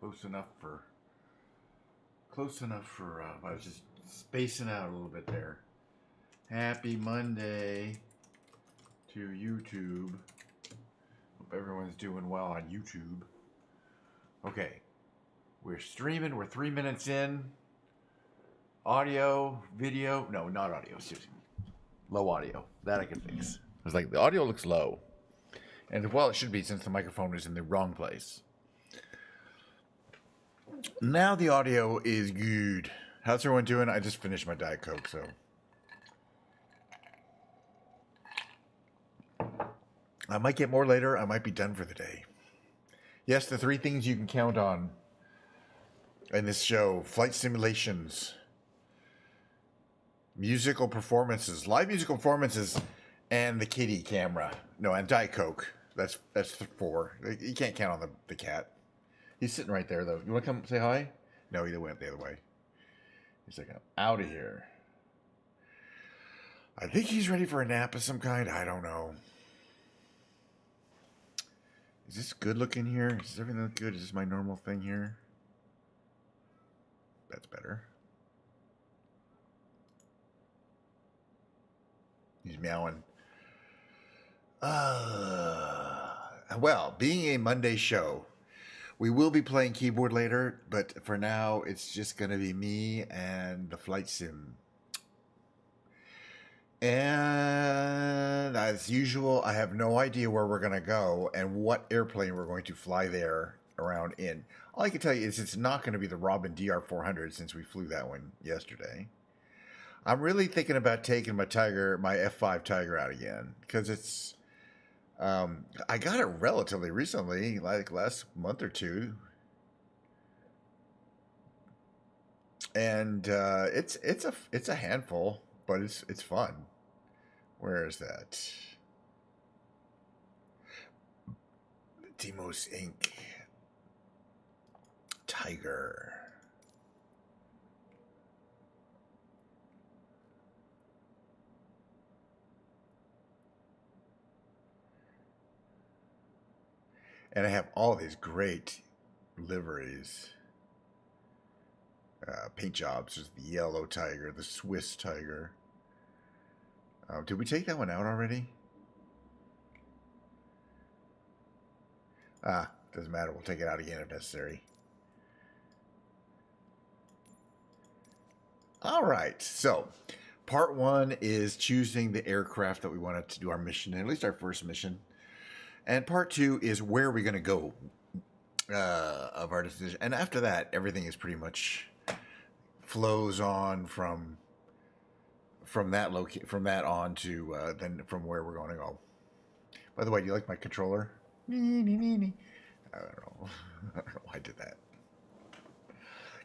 Close enough for. I was just spacing out a little bit there. Happy Monday to YouTube. Hope everyone's doing well on YouTube. Okay, we're streaming. We're 3 minutes in. Audio, video. No, not audio. Seriously. Low audio. That I can fix. I was like, the audio looks low. And well, it should be since the microphone is in the wrong place. Now the audio is good. How's everyone doing? I just finished my Diet Coke, so. I might get more later. I might be done for the day. Yes, the 3 things you can count on in this show: flight simulations, musical performances, live musical performances, and the kitty camera. No, and Diet Coke. That's 4. You can't count on the cat. He's sitting right there, though. You want to come say hi? No, he went the other way. He's like, I'm out of here. I think he's ready for a nap of some kind. I don't know. Is this good looking here? Is everything look good? Is this my normal thing here? That's better. He's meowing. Well, being a Monday show, we will be playing keyboard later, but for now, it's just going to be me and the flight sim. And as usual, I have no idea where we're going to go and what airplane we're going to fly there around in. All I can tell you is it's not going to be the Robin DR400 since we flew that one yesterday. I'm really thinking about taking my F5 Tiger out again because it's, I got it relatively recently, like last month or two. And it's a handful, but it's fun. Where is that? Demos Inc. Tiger. And I have all these great liveries. Paint jobs. There's the yellow tiger, the Swiss tiger. Did we take that one out already? Doesn't matter. We'll take it out again if necessary. All right. So, part 1 is choosing the aircraft that we wanted to do our mission in, at least our first mission. And part 2 is where are we going to go of our decision. And after that, everything is pretty much flows on from that on to then from where we're going to go. By the way, do you like my controller? I don't know. I don't know why I did that.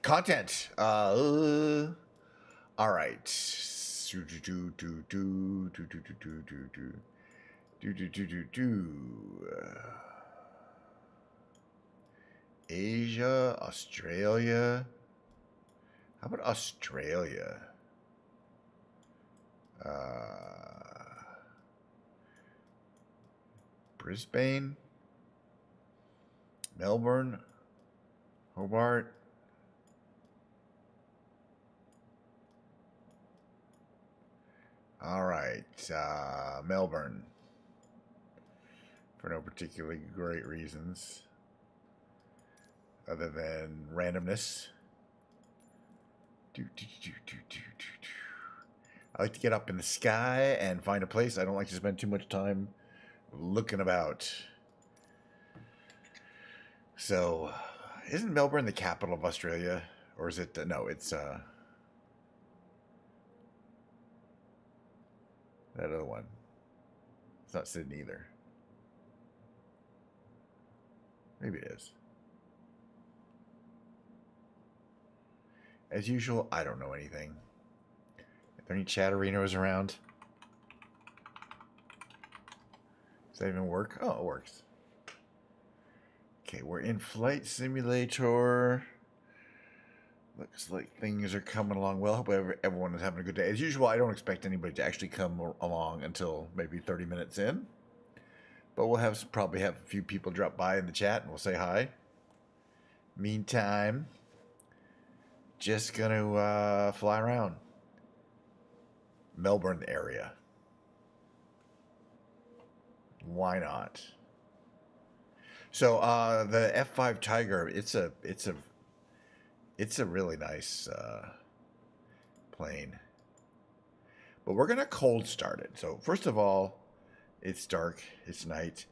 Content. All right. Asia, Australia. How about Australia? Brisbane, Melbourne, Hobart. All right, Melbourne. For no particularly great reasons, other than randomness. I like to get up in the sky and find a place. I don't like to spend too much time looking about. So, isn't Melbourne the capital of Australia? Or is it? No, it's that other one. It's not Sydney either. Maybe it is. As usual, I don't know anything. Are there any chatterinos around? Does that even work? Oh, it works. Okay, we're in Flight Simulator. Looks like things are coming along well. Hope everyone is having a good day. As usual, I don't expect anybody to actually come along until maybe 30 minutes in. But we'll probably have a few people drop by in the chat and we'll say hi. Meantime, just gonna fly around Melbourne area. Why not? So the F5 Tiger, it's a really nice plane. But we're gonna cold start it. So first of all, it's dark, it's night.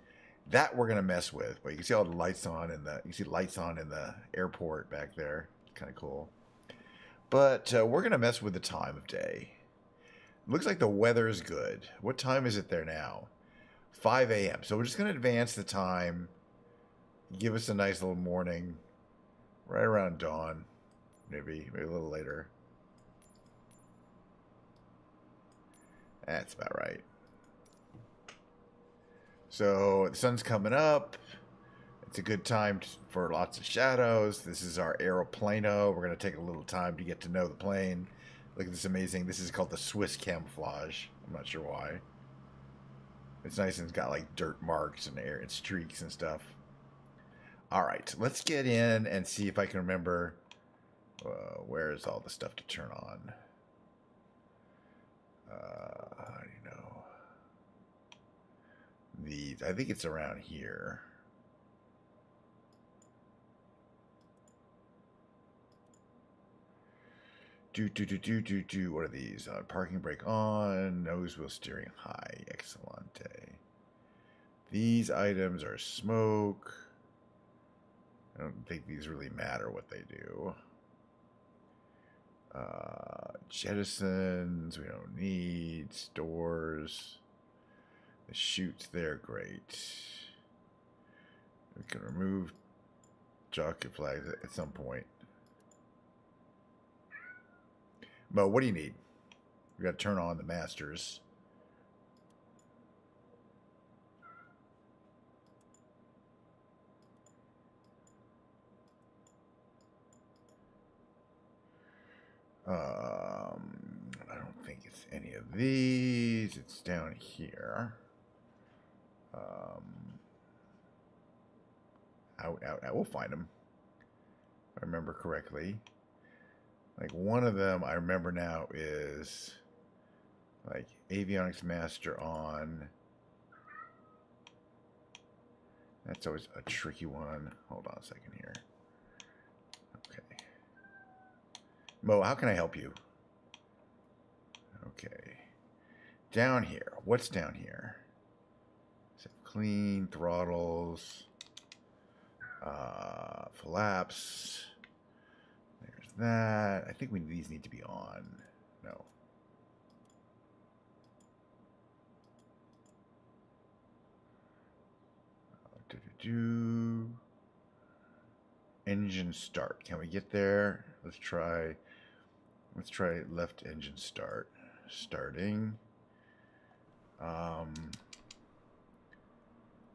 That we're gonna mess with. But you can see all the lights on in the airport back there. Kind of cool. But we're gonna mess with the time of day. Looks like the weather is good. What time is it there now? 5 a.m. So we're just gonna advance the time. Give us a nice little morning, right around dawn, maybe a little later. That's about right. So the sun's coming up. It's a good time for lots of shadows. This is our aeroplano. We're going to take a little time to get to know the plane. Look at this amazing. This is called the Swiss camouflage. I'm not sure why. It's nice and it's got like dirt marks and air and streaks and stuff. All right, let's get in and see if I can remember where's all the stuff to turn on. How do you know? These, I think it's around here. What are these? Parking brake on, nose wheel steering high. Excellente. These items are smoke. I don't think these really matter what they do. Jettisons, we don't need. Stores. The chutes there, great. We can remove jockey flags at some point. Mo, what do you need? We got to turn on the masters. I don't think it's any of these. It's down here. Out. We'll find them. If I remember correctly. Like one of them I remember now is like avionics master on. That's always a tricky one. Hold on a second here. Okay. Mo, how can I help you? Okay. Down here. What's down here? So clean throttles. Flaps. There's that. I think these need to be on. No. Engine start. Can we get there? Let's try left engine start. Starting.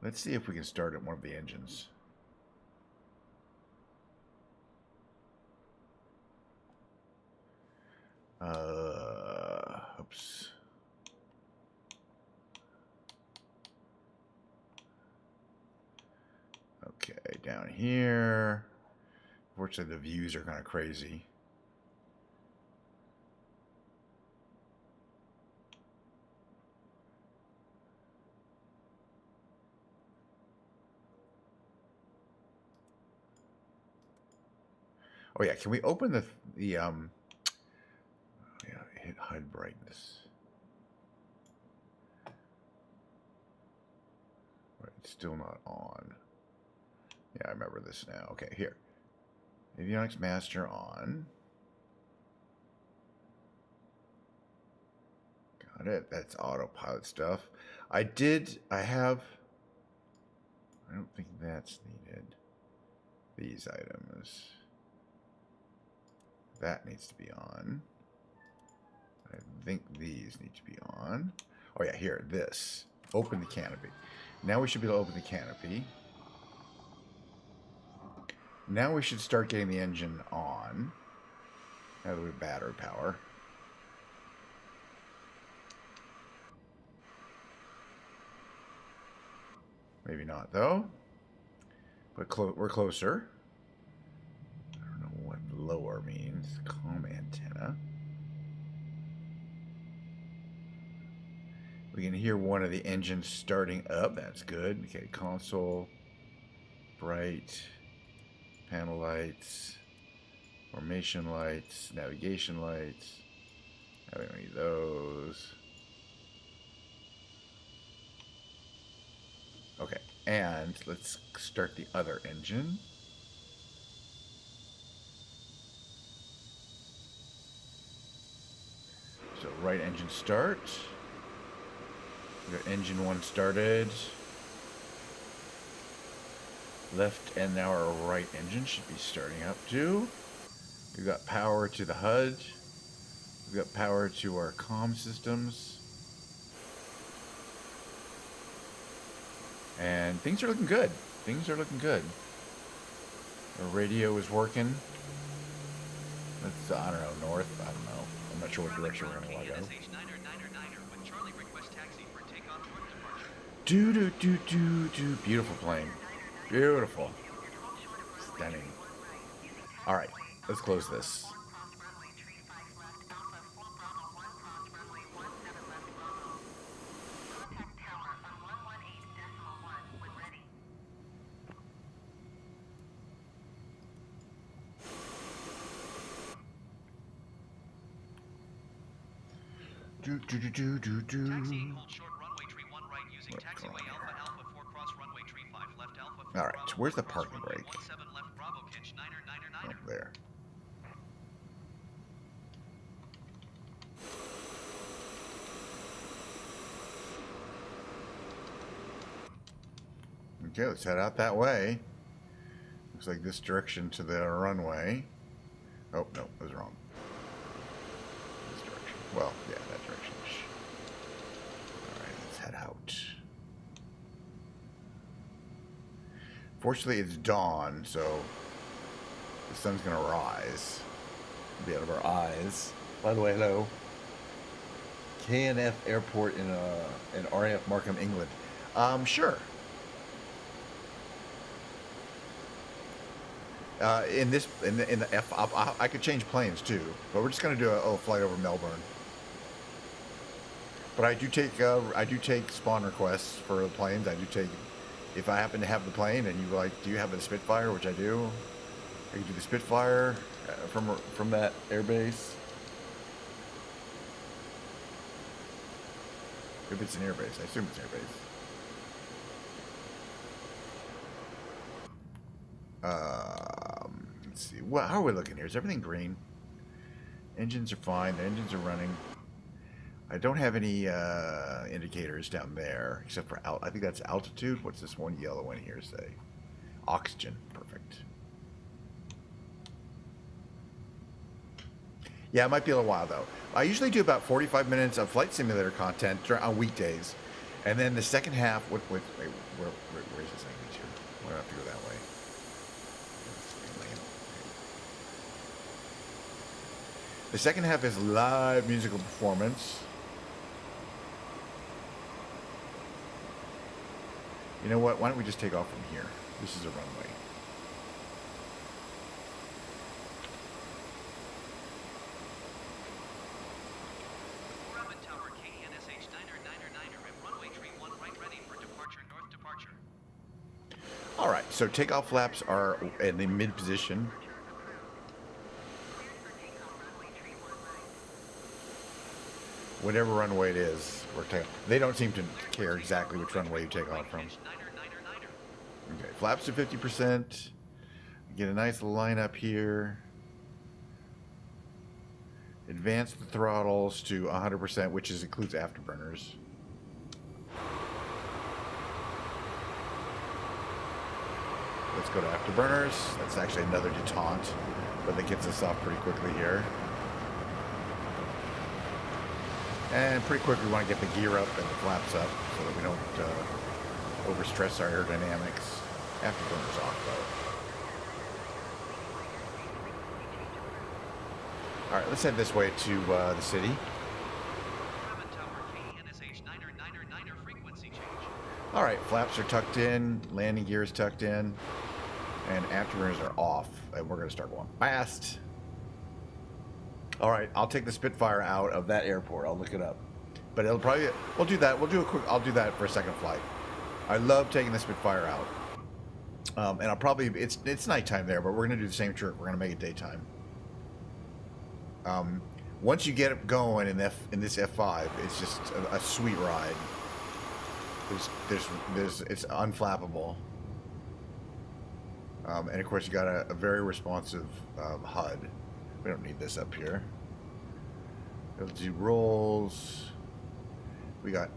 Let's see if we can start at one of the engines. Oops. Okay, down here. Unfortunately, the views are kind of crazy. Oh yeah, can we open the yeah, hit HUD brightness. Right, it's still not on. Yeah, I remember this now. Okay, here. Avionics master on. Got it. That's autopilot stuff. I don't think that's needed. These items. That needs to be on. I think these need to be on. Oh yeah, here, this. Open the canopy. Now we should be able to open the canopy. Now we should start getting the engine on. Now that we have battery power. Maybe not, though. But we're closer. We can hear one of the engines starting up. That's good. Okay, console, bright, panel lights, formation lights, navigation lights. No, we don't need those. Okay, and let's start the other engine. So right engine start. We got engine 1 started. Left and now our right engine should be starting up too. We've got power to the HUD. We've got power to our comm systems. And things are looking good. Things are looking good. Our radio is working. Let's, I don't know, north. I don't know. I'm not sure what direction we're going to want to go. Do. Beautiful plane. Beautiful. Stunning. All right, let's close this. Do. Taxi, hold short runway tree 1 right using taxiway Alpha Alpha 4 cross runway tree 5 left Alpha 4 all right, Bravo, where's the cross parking runway brake? 17 left Bravo catch 9er. Oh, there. Okay, let's head out that way. Looks like this direction to the runway. Oh, no, I was wrong. This direction. Well, yeah, that direction. Alright, let's head out. Fortunately, it's dawn, so the sun's gonna rise. Be out of our eyes. By the way, hello. KNF Airport in RAF Markham, England. Sure. In the F, I could change planes too, but we're just gonna do a flight over Melbourne. But I do take spawn requests for the planes. I do take, if I happen to have the plane and you like, do you have a Spitfire, which I do. I can do the Spitfire from that airbase. If it's an airbase, I assume it's an airbase. Let's see. Well, how are we looking here? Is everything green? Engines are fine. The engines are running. I don't have any indicators down there, except for I think that's altitude. What's this one yellow one here say? Oxygen. Perfect. Yeah, it might be a little while though. I usually do about 45 minutes of flight simulator content on weekdays, and then the second half. Wait, where is this language here? Why do I have to go that way? The second half is live musical performance. You know what? Why don't we just take off from here? This is a runway. Tower KNSH 9er and runway tree 1 right ready for departure north departure. All right, so takeoff flaps are in the mid position. Whatever runway it is, they don't seem to care exactly which runway you take off from. Okay, flaps to 50%. Get a nice lineup here. Advance the throttles to 100%, which includes afterburners. Let's go to afterburners. That's actually another detente, but that gets us off pretty quickly here. And pretty quickly we want to get the gear up and the flaps up so that we don't overstress our aerodynamics. Afterburners off though. Alright, let's head this way to the city. Alright, flaps are tucked in, landing gear is tucked in, and afterburners are off, and we're going to start going fast. Alright, I'll take the Spitfire out of that airport. I'll look it up. But it'll probably, we'll do that. We'll do a quick, I'll do that for a second flight. I love taking the Spitfire out. And I'll probably, it's nighttime there, but we're going to do the same trick. We're going to make it daytime. Once you get it going in this F5, it's just a sweet ride. It's unflappable. And of course you got a very responsive HUD. We don't need this up here. It'll do rolls. We got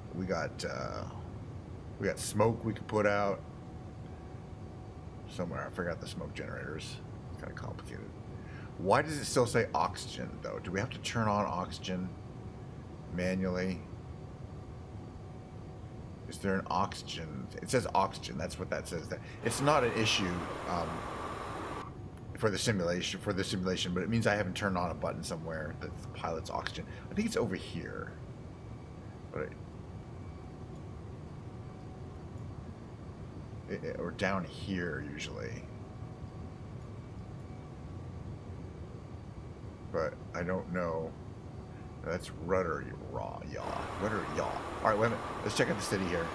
smoke we could put out somewhere. I forgot the smoke generators. It's kind of complicated. Why does it still say oxygen though? Do we have to turn on oxygen manually? Is there an oxygen? It says oxygen. That's what that says. It's not an issue for the simulation. But it means I haven't turned on a button somewhere that the pilot's oxygen. I think it's over here. But or down here usually. But I don't know. That's rudder yaw. Rudder yaw. All right, wait a minute. Let's check out the city here.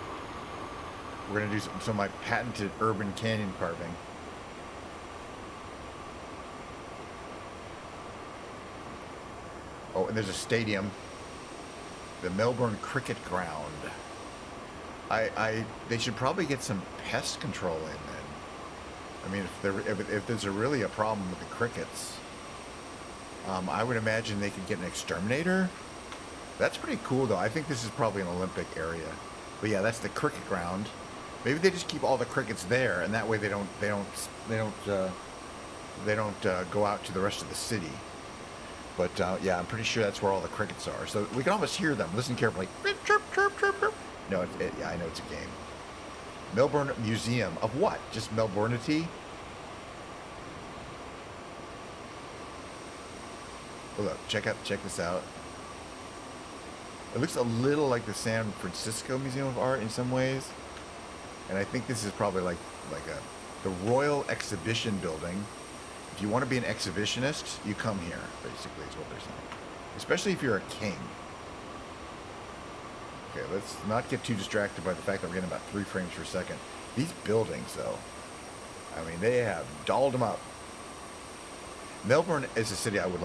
We're gonna do some of my patented urban canyon carving. Oh, and there's a stadium. The Melbourne Cricket Ground. They should probably get some pest control in then. I mean, if there's really a problem with the crickets, I would imagine they could get an exterminator. That's pretty cool, though. I think this is probably an Olympic area. But yeah, that's the cricket ground. Maybe they just keep all the crickets there, and that way they don't go out to the rest of the city. But yeah, I'm pretty sure that's where all the crickets are. So we can almost hear them. Listen carefully. Chirp, chirp, chirp, chirp. No, yeah, I know it's a game. Melbourne Museum of what? Just Melbourneity? Oh, look, check this out. It looks a little like the San Francisco Museum of Art in some ways, and I think this is probably like the Royal Exhibition Building. If you want to be an exhibitionist, you come here. Basically, is what they're saying. Especially if you're a king. Okay, let's not get too distracted by the fact that we're getting about 3 frames per second. These buildings, though, I mean, they have dolled them up. Melbourne is a city I would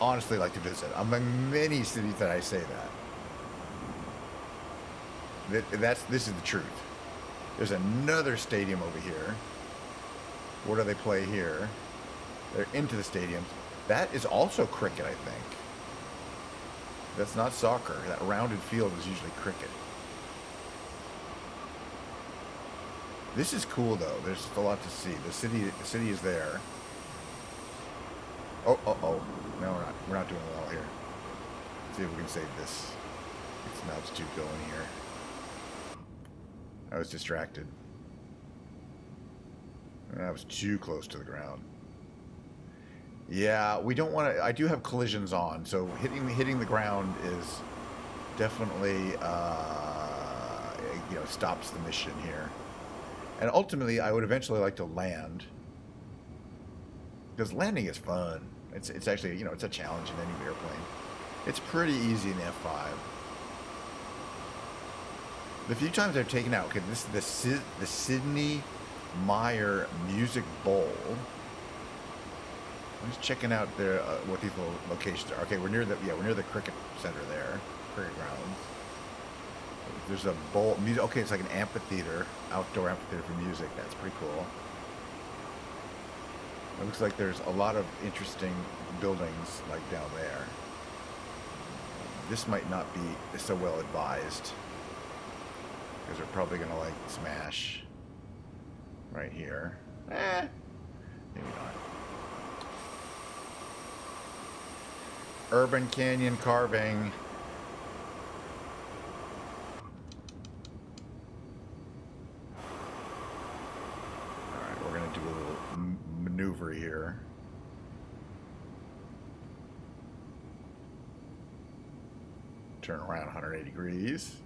honestly like to visit. Among many cities that I say that. This is the truth. There's another stadium over here. What do they play here? They're into the stadiums. That is also cricket, I think. That's not soccer. That rounded field is usually cricket. This is cool, though. There's just a lot to see. The city is there. Oh. No, we're not doing well here. Let's see if we can save this. Get some altitude going here. I was distracted. I was too close to the ground. Yeah, we don't want to. I do have collisions on, so hitting the ground is definitely stops the mission here. And ultimately, I would eventually like to land, because landing is fun. It's actually it's a challenge in any airplane. It's pretty easy in the F5. The few times I've taken out, okay, this is the Sidney Meyer Music Bowl. I'm just checking out their what these little locations are. Okay, we're near the cricket center there, cricket grounds. There's a bowl music. Okay, it's like an amphitheater, outdoor amphitheater for music. That's pretty cool. It looks like there's a lot of interesting buildings like down there. This might not be so well advised, because they're probably gonna smash right here. Maybe not. Urban canyon carving. Alright, we're going to do a little maneuver here. Turn around 180 degrees.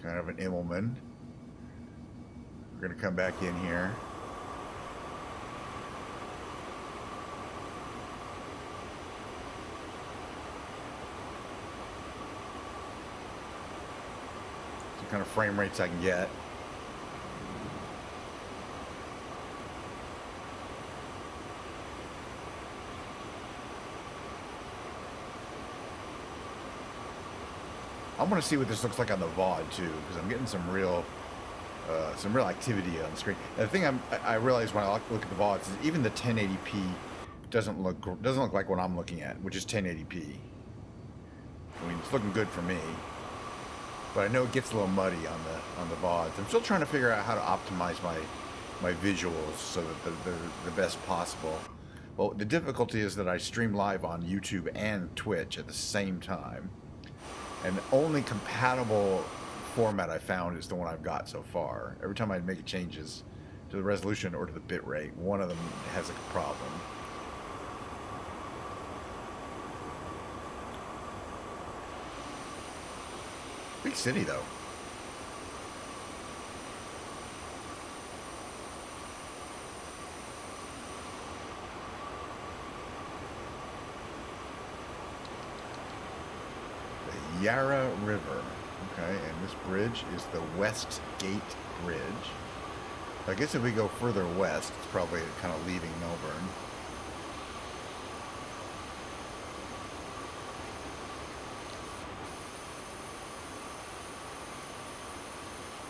Kind of an Immelman. We're going to come back in here. what kind of frame rates I can get. I want to see what this looks like on the VOD too, because I'm getting some real activity on the screen. And the thing I realize when I look at the VODs is even the 1080p doesn't look like what I'm looking at, which is 1080p. I mean, it's looking good for me, but I know it gets a little muddy on the VODs. I'm still trying to figure out how to optimize my visuals so that they're the best possible. Well, the difficulty is that I stream live on YouTube and Twitch at the same time. And the only compatible format I found is the one I've got so far. Every time I make changes to the resolution or to the bit rate, one of them has a problem. Big city, though. Yarra River. Okay, and this bridge is the West Gate Bridge. I guess if we go further west, it's probably kind of leaving Melbourne.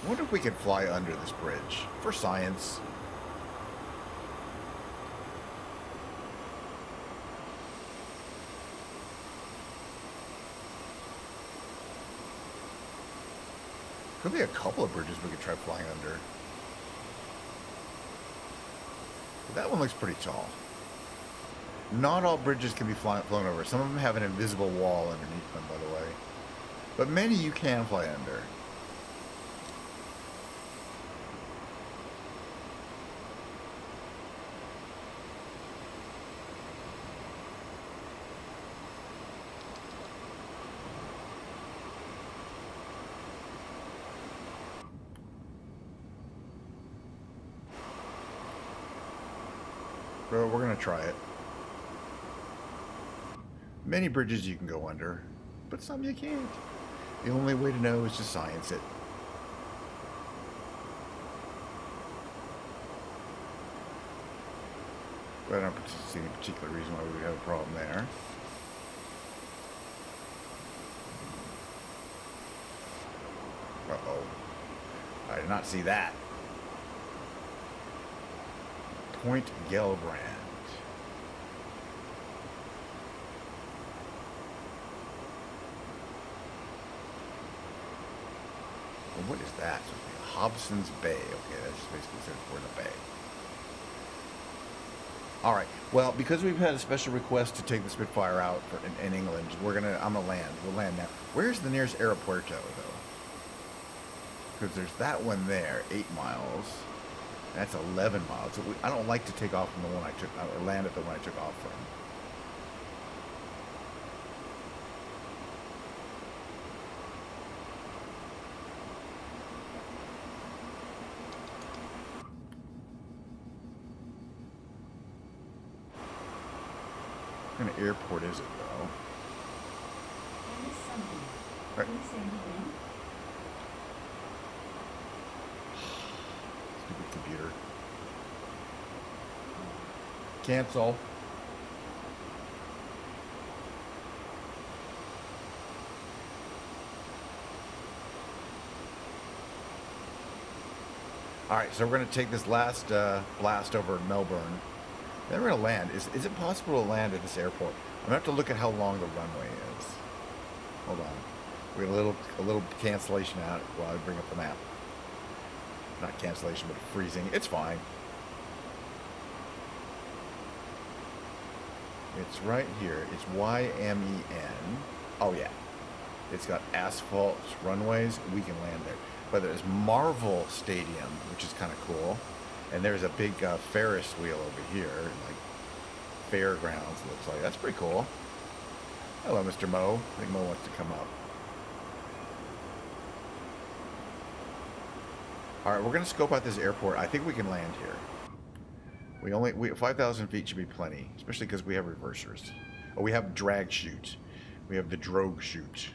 I wonder if we could fly under this bridge for science. Could be a couple of bridges we could try flying under. But that one looks pretty tall. Not all bridges can be flown over. Some of them have an invisible wall underneath them, by the way. But many you can fly under. But we're going to try it. Many bridges you can go under, but some you can't. The only way to know is to science it. But I don't see any particular reason why we would have a problem there. Uh-oh. I did not see that. Point Gelbrand. Well, what is that? Hobson's Bay. Okay, that just basically says we're in a bay. All right. Well, because we've had a special request to take the Spitfire out in England, I'm gonna land. We'll land now. Where's the nearest aeropuerto, though? Because there's that one there, 8 miles. That's 11 miles. So I don't like to take off from the one I took, or land at the one I took off from. What kind of airport is it, though? Right. Stupid computer. Cancel. Alright, so we're going to take this last blast over Melbourne. Then we're going to land. Is it possible to land at this airport? I'm going to have to look at how long the runway is. Hold on. We got a little cancellation out while I bring up the map. Not cancellation, but freezing. It's fine. It's right here. It's YMEN. Oh, yeah. It's got asphalt runways. We can land there. But there's Marvel Stadium, which is kind of cool. And there's a big Ferris wheel over here. Like fairgrounds, looks like. That's pretty cool. Hello, Mr. Mo. I think Mo wants to come up. Alright, we're going to scope out this airport. I think we can land here. 5,000 feet should be plenty, especially because we have reversers. Oh, we have drag chute. We have the drogue chute.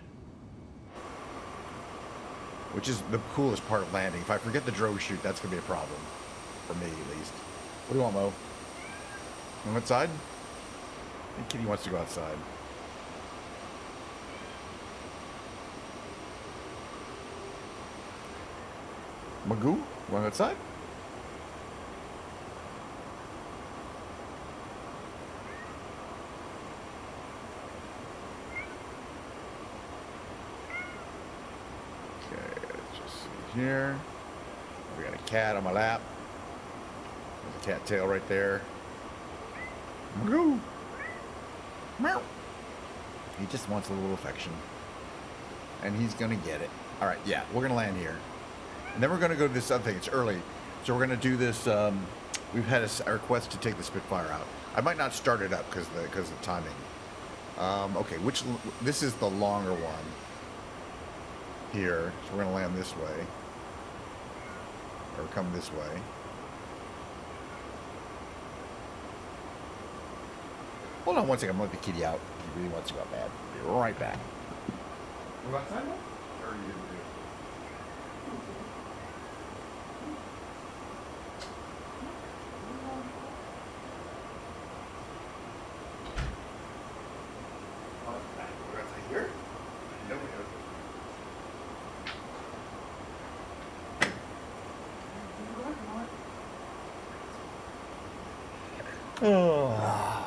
which is the coolest part of landing. If I forget the drogue chute, that's going to be a problem. For me, at least. What do you want, Mo? On what side? I think Kitty wants to go outside. Magoo? Want outside? Okay, let's just see here. We got a cat on my lap. There's a cat tail right there. Magoo! Meow! He just wants a little affection. And he's gonna get it. Alright, yeah, we're gonna land here. And then we're going to go to this other thing. It's early. So we're going to do this. We've had a request to take the Spitfire out. I might not start it up because of the timing. Okay, this is the longer one here. So we're going to land this way. Or come this way. Hold on one second. I'm going to let the kitty out. He really wants to go out bad. Be right back. Go outside now? Or are you going to do it?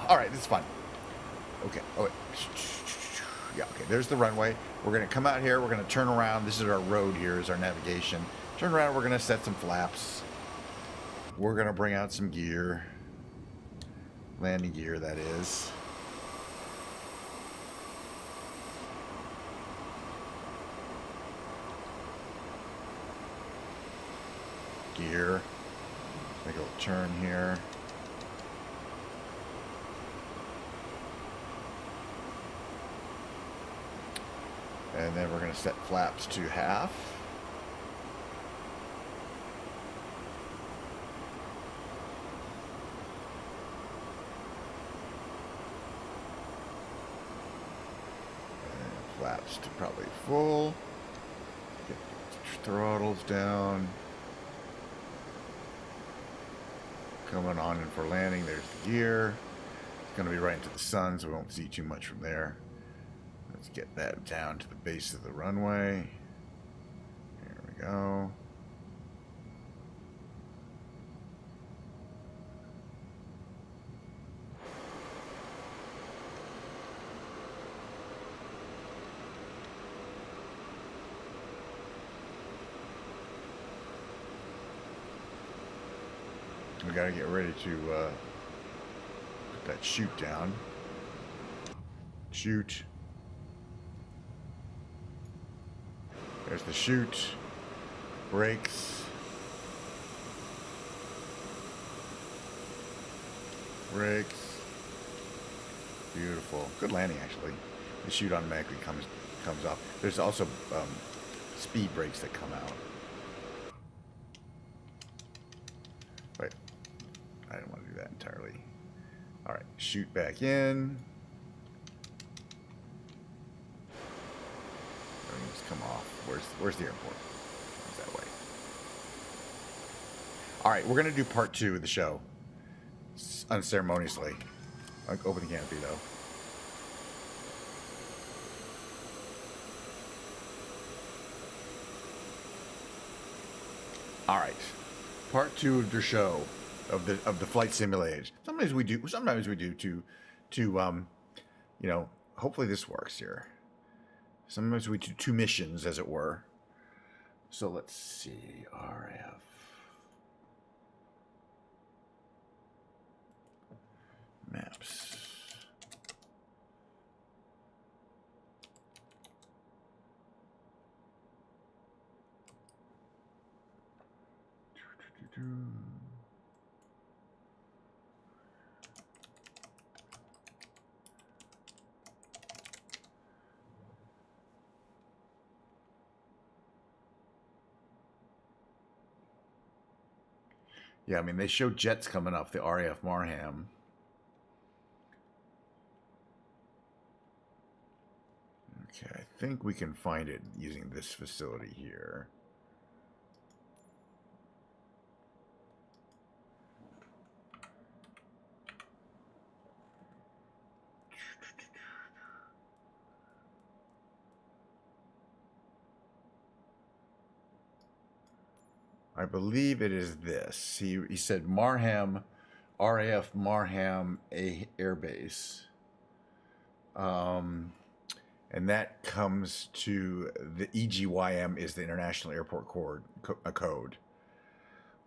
All right, this is fun. Okay. Oh, wait. Yeah, okay. There's the runway. We're going to come out here. We're going to turn around. This is our road here, is our navigation. Turn around. We're going to set some flaps. We're going to bring out some gear. Landing gear, that is. Gear. Make a little turn here. And then we're going to set flaps to half. And flaps to probably full. Get the throttles down. Coming on in for landing. There's the gear. It's going to be right into the sun, so we won't see too much from there. Let's get that down to the base of the runway. Here we go. We gotta get ready to put that chute down. Chute. There's the chute. Brakes. Brakes. Beautiful. Good landing, actually. The chute automatically comes up. There's also speed brakes that come out. Wait. I didn't want to do that entirely. Alright, chute back in. Just come off. Where's the airport? It's that way. Alright, we're going to do part 2 of the show. Unceremoniously. I'll open the canopy, though. Alright. Part 2 of the show. Of the flight simulators. Sometimes we do to you know, hopefully this works here. Sometimes we do 2 missions, as it were. So let's see. RF. Maps. Yeah, I mean, they show jets coming off the RAF Marham. Okay, I think we can find it using this facility here. I believe it is this. He said Marham, RAF Marham Air Base. And that comes to the EGYM is the International Airport Code.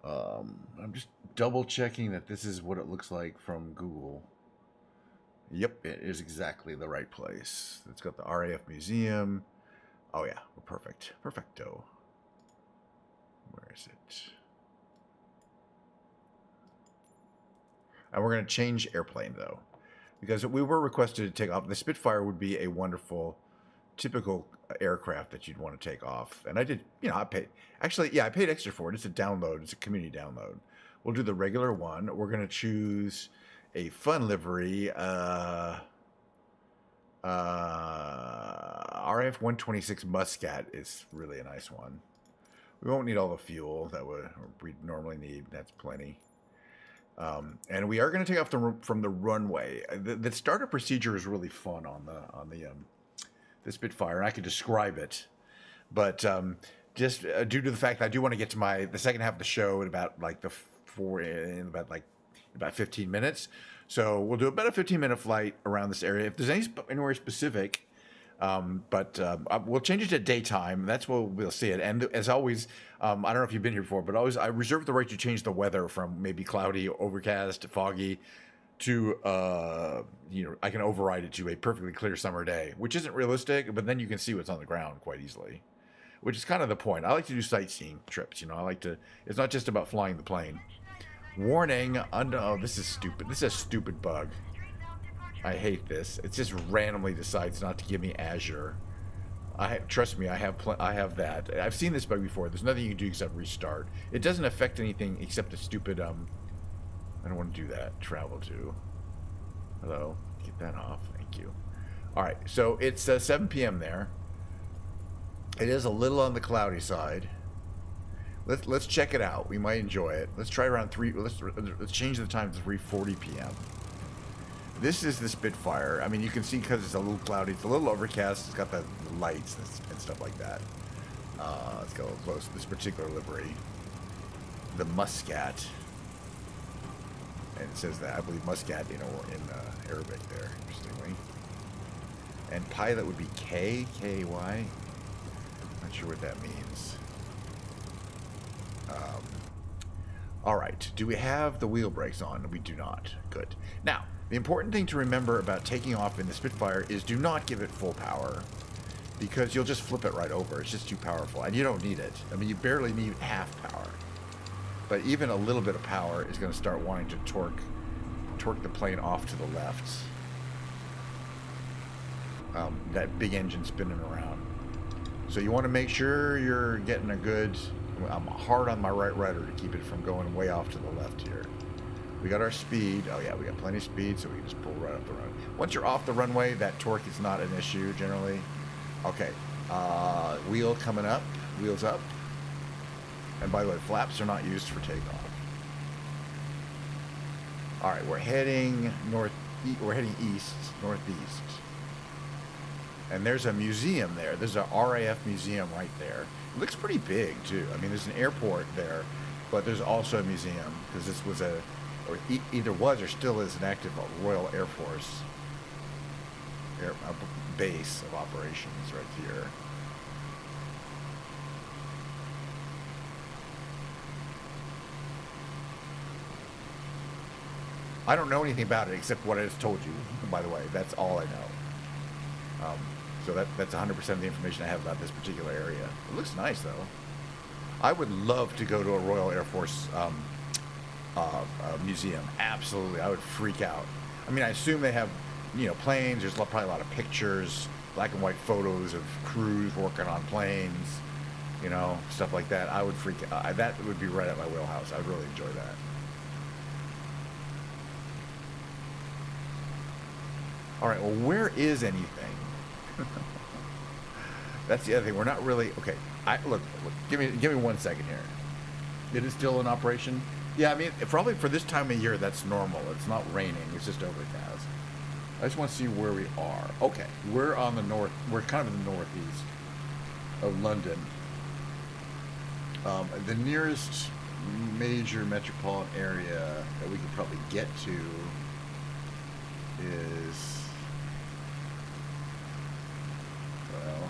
I'm just double checking that this is what it looks like from Google. Yep, it is exactly the right place. It's got the RAF Museum. Oh yeah, perfect. Perfecto. Where is it? And we're going to change airplane though, because we were requested to take off. The Spitfire would be a wonderful, typical aircraft that you'd want to take off. And I did, I paid. Actually, yeah, I paid extra for it. It's a download. It's a community download. We'll do the regular one. We're going to choose a fun livery. RF 126 Muscat is really a nice one. We won't need all the fuel that we normally need. That's plenty. And we are going to take off from the runway. The startup procedure is really fun on the Spitfire, and I could describe it, but just due to the fact that I do want to get to the second half of the show in about about 15 minutes. So we'll do about a 15-minute flight around this area. If there's anywhere specific, we'll change it to daytime. That's where we'll see it. And as always, I don't know if you've been here before, but I reserve the right to change the weather from maybe cloudy, overcast, foggy, to I can override it to a perfectly clear summer day, which isn't realistic, but then you can see what's on the ground quite easily, which is kind of the point. I like to do sightseeing trips. It's not just about flying the plane. Warning, oh, this is stupid. This is a stupid bug. I hate this. It just randomly decides not to give me Azure. Trust me, I have that. I've seen this bug before. There's nothing you can do except restart. It doesn't affect anything except the stupid, I don't want to do that. Travel to. Hello. Get that off. Thank you. All right. So it's 7 p.m. there. It is a little on the cloudy side. Let's check it out. We might enjoy it. Let's try around 3. Let's change the time to 3:40 p.m. This is the Spitfire. I mean, you can see because it's a little cloudy. It's a little overcast. It's got the lights and stuff like that. Let's go a little close to this particular livery. The Muscat. And it says that, I believe, Muscat in Arabic there, interestingly. And pilot would be K-Y. Not sure what that means. All right. Do we have the wheel brakes on? We do not. Good. Now, the important thing to remember about taking off in the Spitfire is do not give it full power, because you'll just flip it right over. It's just too powerful, and you don't need it. I mean, you barely need half power. But even a little bit of power is going to start wanting to torque the plane off to the left. That big engine spinning around. So you want to make sure you're getting a good... I'm hard on my right rudder to keep it from going way off to the left here. We got our speed. Oh yeah, we got plenty of speed, so we can just pull right off the runway. Once you're off the runway, that torque is not an issue generally. Okay, wheel coming up. Wheels up. And by the way, flaps are not used for takeoff. All right, we're heading east, northeast. And there's a museum there. There's a RAF museum right there. It looks pretty big, too. I mean, there's an airport there, but there's also a museum, because this was either was or still is an active Royal Air Force base of operations right here. I don't know anything about it except what I just told you, by the way. That's all I know. So that's 100% of the information I have about this particular area. It looks nice, though. I would love to go to a Royal Air Force museum. Absolutely. I would freak out. I mean, I assume they have, planes. There's probably a lot of pictures, black and white photos of crews working on planes, stuff like that. I would freak out. That would be right at my wheelhouse. I would really enjoy that. All right, well, where is anything? That's the other thing. We're not really... Okay, look, give me 1 second here. It is still in operation? Yeah, I mean, probably for this time of year, that's normal. It's not raining. It's just overcast. I just want to see where we are. Okay, we're on the north... We're kind of in the northeast of London. The nearest major metropolitan area that we could probably get to is, well,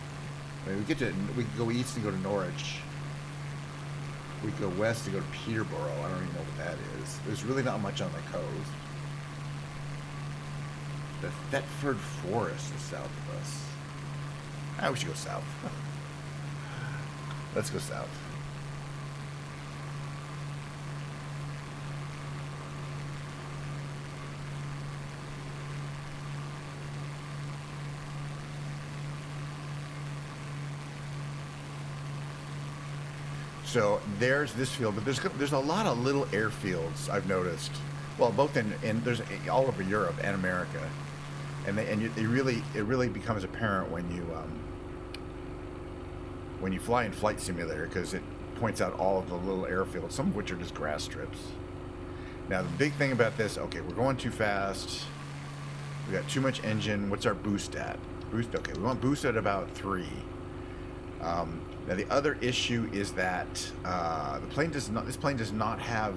I mean, we can go east and go to Norwich. We could go west and go to Peterborough. I don't even know what that is. There's really not much on the coast. The Thetford Forest is south of us. We should go south. Let's go south. So there's this field, but there's a lot of little airfields I've noticed. Well, both in there's all over Europe and America, and it really becomes apparent when you fly in Flight Simulator, because it points out all of the little airfields, some of which are just grass strips. Now the big thing about this, okay, we're going too fast. We got too much engine. What's our boost at? Boost, okay, we want boost at about 3. Now the other issue is that this plane does not have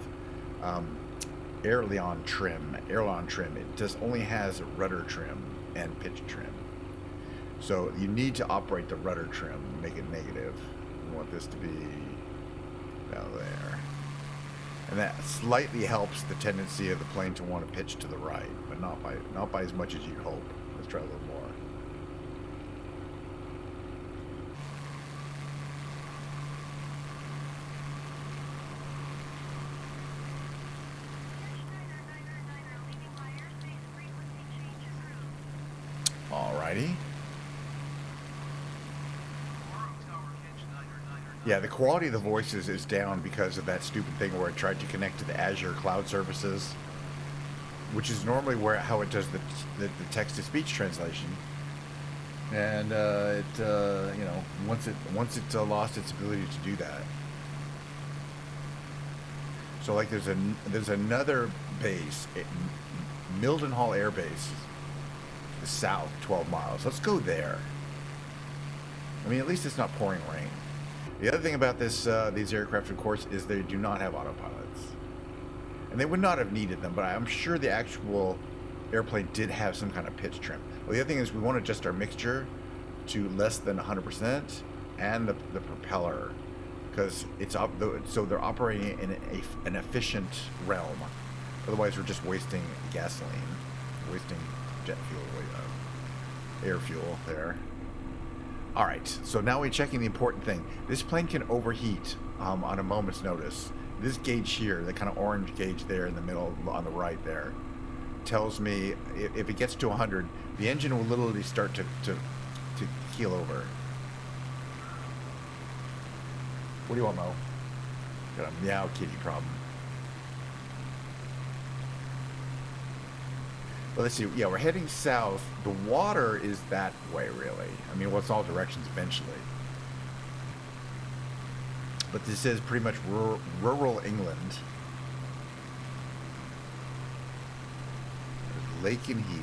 aileron trim. It just only has rudder trim and pitch trim. So you need to operate the rudder trim, make it negative. We want this to be down there. And that slightly helps the tendency of the plane to want to pitch to the right, but not by as much as you'd hope. Let's try a little more. Alrighty. Yeah, the quality of the voices is down because of that stupid thing where it tried to connect to the Azure cloud services, which is normally how it does the text-to-speech translation. And once it lost its ability to do that. So like there's another base, Mildenhall Air Base, south 12 miles. Let's go there. I mean, at least it's not pouring rain. The other thing about these aircraft, of course, is they do not have autopilots, and they would not have needed them, but I'm sure the actual airplane did have some kind of pitch trim. Well, the other thing is we want to adjust our mixture to less than 100% and the propeller, because so they're operating in an efficient realm. Otherwise we're just wasting gasoline, wasting jet fuel, air fuel there. All right, so now we're checking the important thing. This plane can overheat on a moment's notice. This gauge here, the kind of orange gauge there in the middle on the right there, tells me if it gets to 100, the engine will literally start to keel over. What do you want, Mo? Got a meow kitty problem. Well, let's see. Yeah, we're heading south. The water is that way, really. I mean, well, it's all directions eventually. But this is pretty much rural England. Lakenheath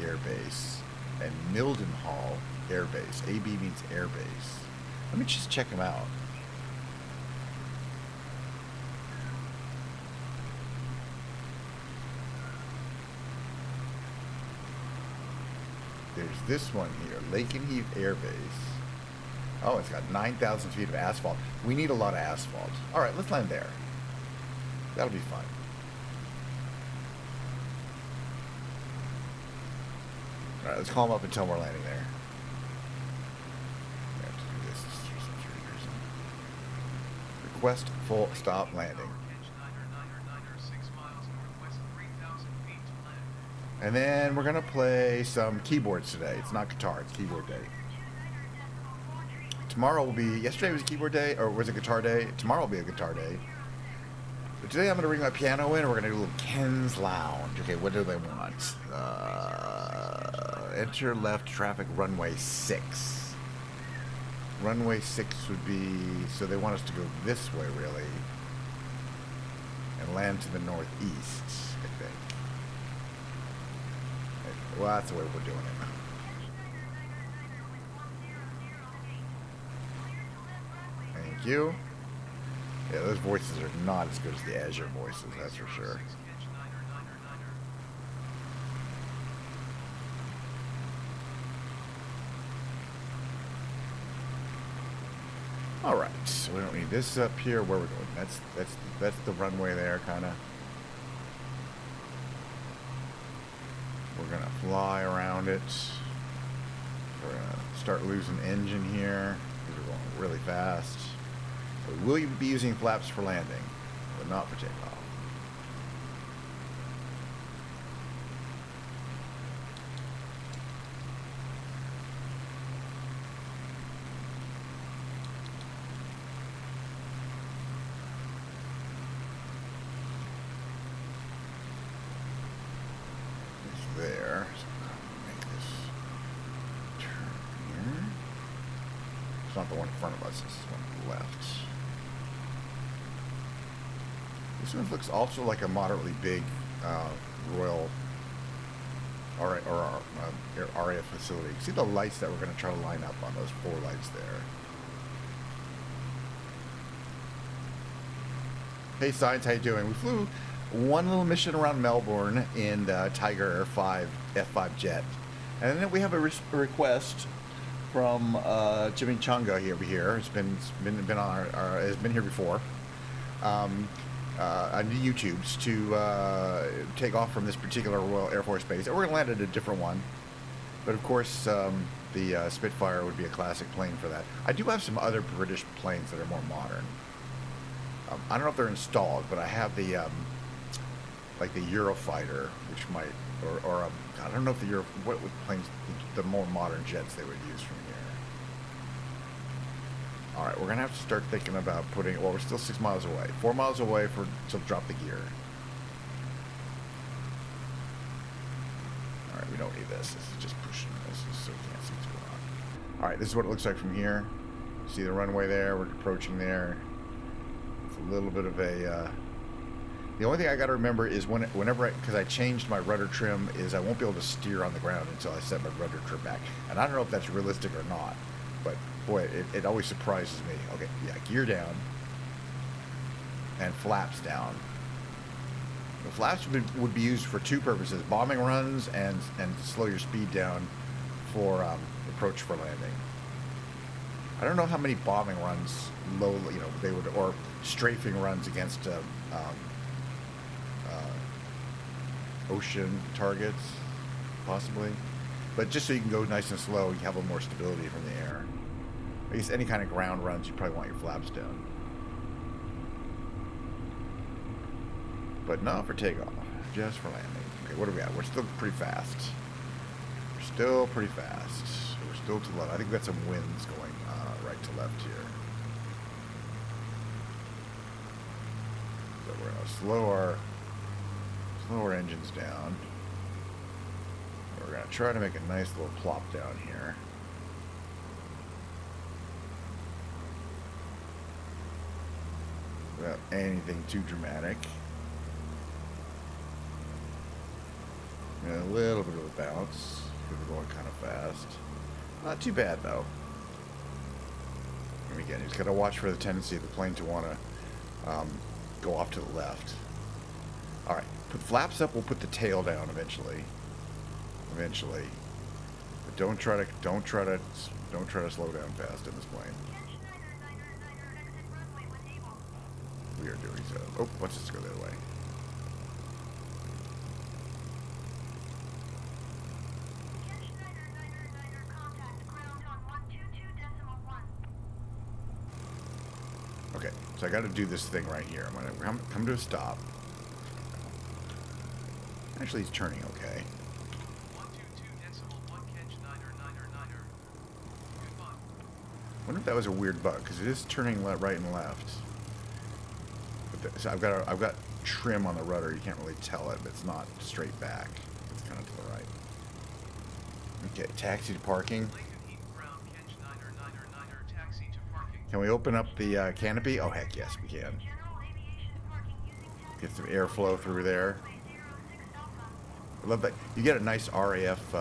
Air Base and Mildenhall Air Base. AB means air base. Let me just check them out. There's this one here, Lakenheath Air Base. Oh, it's got 9,000 feet of asphalt. We need a lot of asphalt. All right, let's land there. That'll be fun. All right, let's call them up and tell them we're landing there. We have to do this. Request full stop landing. And then we're going to play some keyboards today. It's not guitar, it's keyboard day. Tomorrow will be, yesterday was keyboard day, or was it guitar day? Tomorrow will be a guitar day. But today I'm going to bring my piano in, and we're going to do a little Ken's Lounge. Okay, what do they want? Enter left traffic runway 6. Runway 6 would be, so they want us to go this way, really. And land to the northeast, I think. Well, that's the way we're doing it. Thank you. Yeah, those voices are not as good as the Azure voices, that's for sure. All right, so we don't need this up here. Where we're going? That's the runway there, kind of. We're gonna fly around it. We're gonna start losing engine here because we're going really fast. We will be using flaps for landing, but not for takeoff. There. So make this turn here. It's not the one in front of us, it's the one to the left. This one looks also like a moderately big Royal RAF facility. You see the lights that we're going to try to line up on those 4 lights there. Hey Science, how you doing? We flew one little mission around Melbourne in the Tiger Air 5 F5 jet, and then we have a request from Jimmy Chunga here. It's been on our has been here before on the YouTubes to take off from this particular Royal Air Force base. And we're gonna land at a different one, but of course the Spitfire would be a classic plane for that. I do have some other British planes that are more modern. I don't know if they're installed, but I have the like the Eurofighter, which might, or I don't know if the what planes, the more modern jets they would use from here. All right, we're gonna have to start thinking about putting. Well, we're still 6 miles away, 4 miles away to drop the gear. All right, we don't need this. This is just pushing. This is so we can't see what's going on. All right, this is what it looks like from here. See the runway there? We're approaching there. It's a little bit of a. The only thing I got to remember is whenever because I changed my rudder trim, is I won't be able to steer on the ground until I set my rudder trim back. And I don't know if that's realistic or not, but boy, it always surprises me. Okay, yeah, gear down and flaps down. The flaps would be used for 2 purposes: bombing runs and slow your speed down for approach for landing. I don't know how many bombing runs they would, or strafing runs against ocean targets, possibly. But just so you can go nice and slow, you have a little more stability from the air. I guess any kind of ground runs, you probably want your flaps down. But not for takeoff, just for landing. Okay, what are we at? We're still pretty fast. We're still pretty fast. We're still to the left. I think we've got some winds going right to left here. So we're going to slow our engines down. We're going to try to make a nice little plop down here. Without anything too dramatic. And a little bit of a bounce because we're going kind of fast. Not too bad though. And again, you just got to watch for the tendency of the plane to want to go off to the left. All right, put the flaps up. We'll put the tail down eventually. But don't try to slow down fast in this plane. We are doing so. Oh, let's just go the other way. Okay, so I got to do this thing right here. I'm gonna come to a stop. Actually, he's turning okay. 122.1 catch 9er. Goodbye. Wonder if that was a weird bug because it is turning right and left. But so I've got trim on the rudder. You can't really tell it, but it's not straight back. It's kind of to the right. Okay, taxi to parking. Can we open up the canopy? Oh heck yes, we can. Get some airflow through there. I love that. You get a nice RAF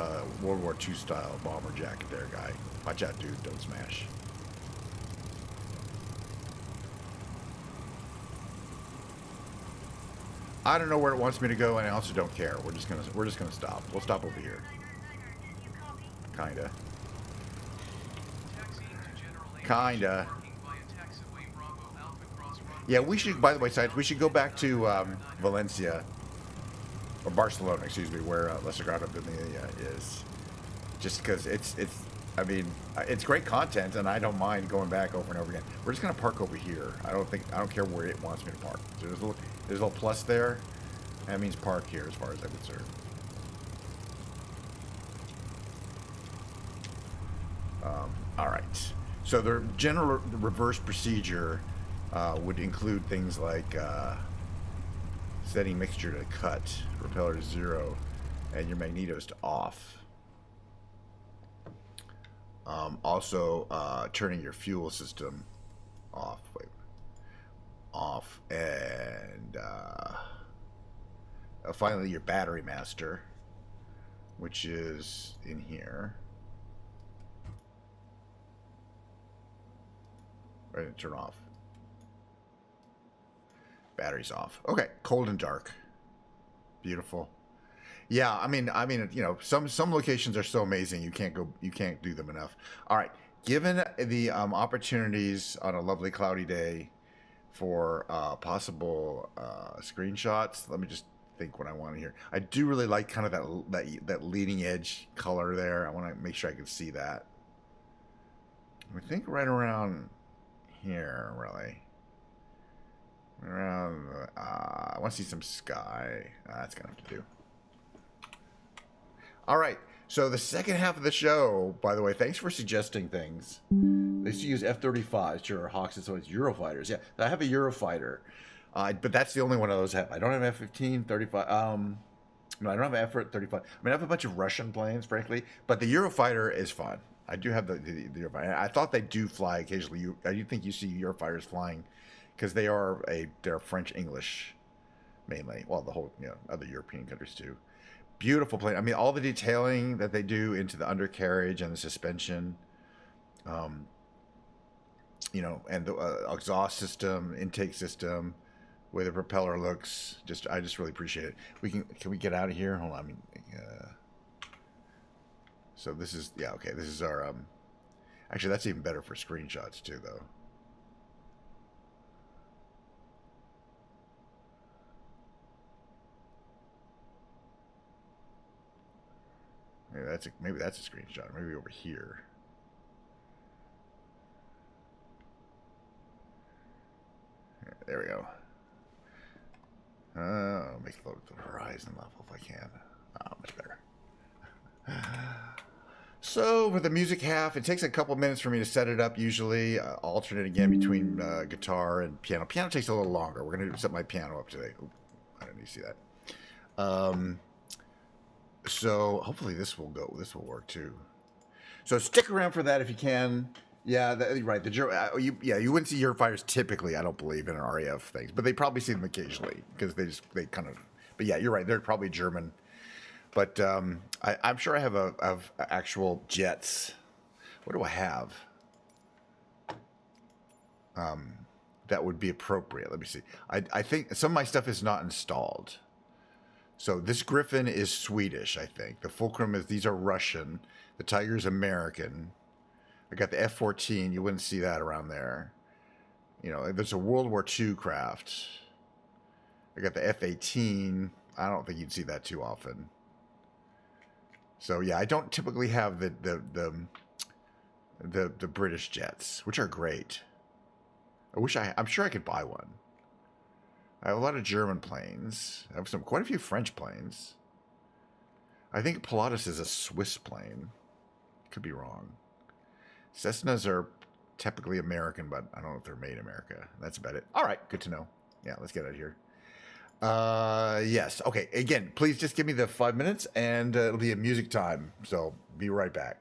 World War II style bomber jacket there, guy. Watch out, dude. Don't smash. I don't know where it wants me to go, and I also don't care. We're just gonna stop. We'll stop over here. Kinda. Kinda. Yeah, we should. By the way, sites, we should go back to Valencia or Barcelona, excuse me, where La Sagrada Familia is. Just because it's. I mean, it's great content, and I don't mind going back over and over again. We're just gonna park over here. I don't care where it wants me to park. So there's a little plus there. That means park here, as far as I'm concerned. All right. So the general reverse procedure would include things like setting mixture to cut, repeller to 0, and your magnetos to off. Also, turning your fuel system off. Wait. Off. And finally, your battery master, which is in here. Right, turn off. Battery's off. Okay, cold and dark. Beautiful. Yeah, I mean, you know, some locations are so amazing you can't do them enough. All right, given the opportunities on a lovely cloudy day for possible screenshots, let me just think what I want here. I do really like kind of that leading edge color there. I want to make sure I can see that. I think right around here, really. Around, I want to see some sky. That's gonna have to do. All right. So the second half of the show, by the way, thanks for suggesting things. They used to use F-35s, sure, Hawks, and so it's Eurofighters. Yeah, I have a Eurofighter, but that's the only one of those I have. I don't have F-15, 35. No, I don't have F-35. I mean, I have a bunch of Russian planes, frankly, but the Eurofighter is fun. I do have the Eurofighter. I thought they do fly occasionally. I do think you see Eurofighters flying because they're French English mainly. Well, the whole other European countries too. Beautiful plane. I mean, all the detailing that they do into the undercarriage and the suspension, and the exhaust system, intake system, way the propeller looks. I just really appreciate it. Can we get out of here? Hold on. I mean, so this is okay. This is our actually that's even better for screenshots too, though. Maybe that's a screenshot. Maybe over here. There we go. Make the horizon level if I can. Much better. So for the music half, it takes a couple minutes for me to set it up. Usually, alternate again between guitar and piano. Piano takes a little longer. We're gonna set my piano up today. Ooh, I didn't need to see that. So hopefully this will work too. So stick around for that if you can. Yeah, you're right. You wouldn't see Eurofighters typically, I don't believe, in an RAF things, but they probably see them occasionally because they kind of. But yeah, you're right. They're probably German. But I'm sure I have actual jets. What do I have? That would be appropriate. Let me see. I think some of my stuff is not installed. So this Griffin is Swedish, I think. The Fulcrum these are Russian. The Tiger's American. I got the F-14. You wouldn't see that around there. There's a World War II craft. I got the F-18. I don't think you'd see that too often. So yeah, I don't typically have the British jets, which are great. I'm sure I could buy one. I have a lot of German planes. I have quite a few French planes. I think Pilatus is a Swiss plane. Could be wrong. Cessnas are typically American, but I don't know if they're made in America. That's about it. All right, good to know. Yeah, let's get out of here. Yes. Okay. Again, please just give me the 5 minutes, and it'll be a music time. So be right back.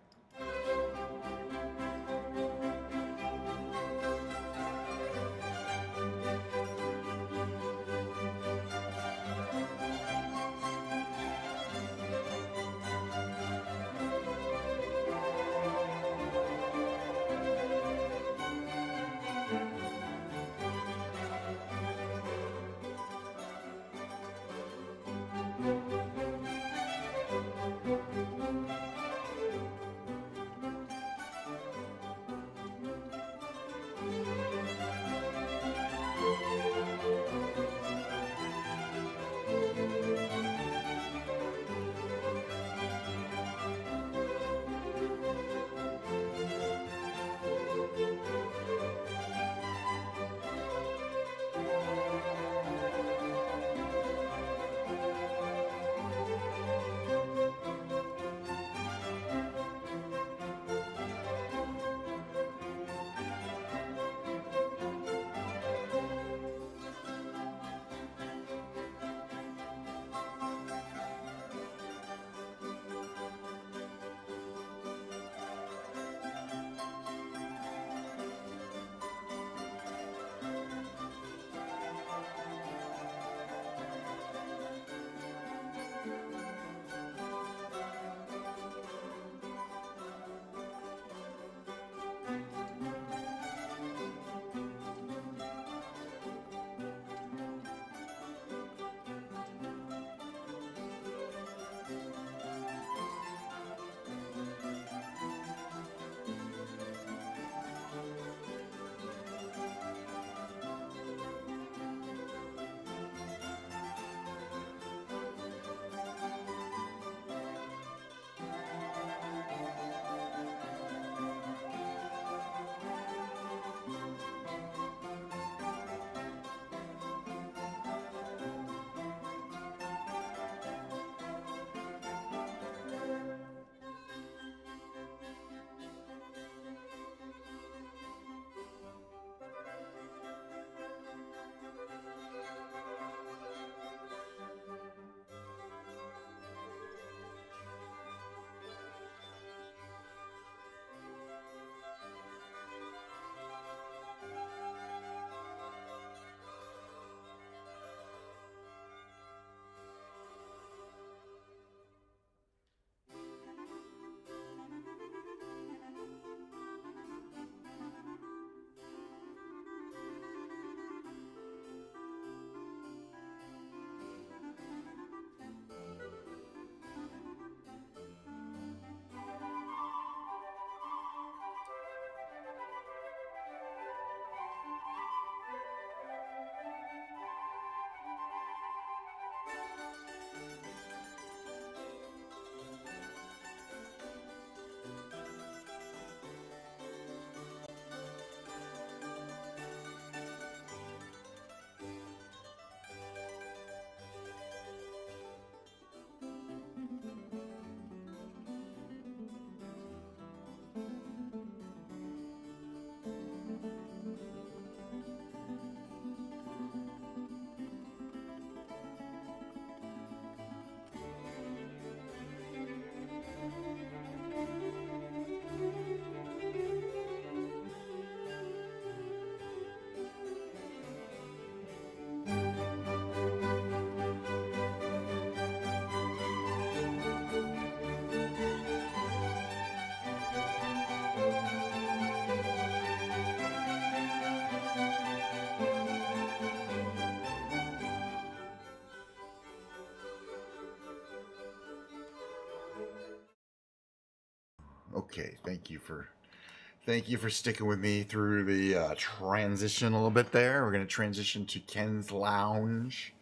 Okay, thank you for sticking with me through the transition a little bit there. We're gonna transition to Ken's Lounge.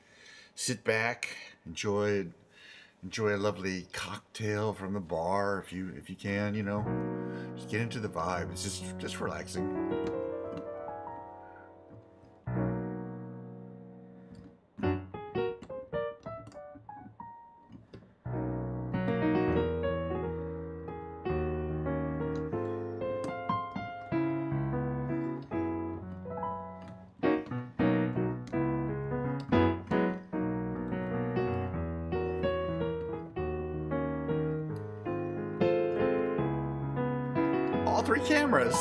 Sit back, enjoy a lovely cocktail from the bar if you can. You know, just get into the vibe. It's just relaxing. All 3 cameras.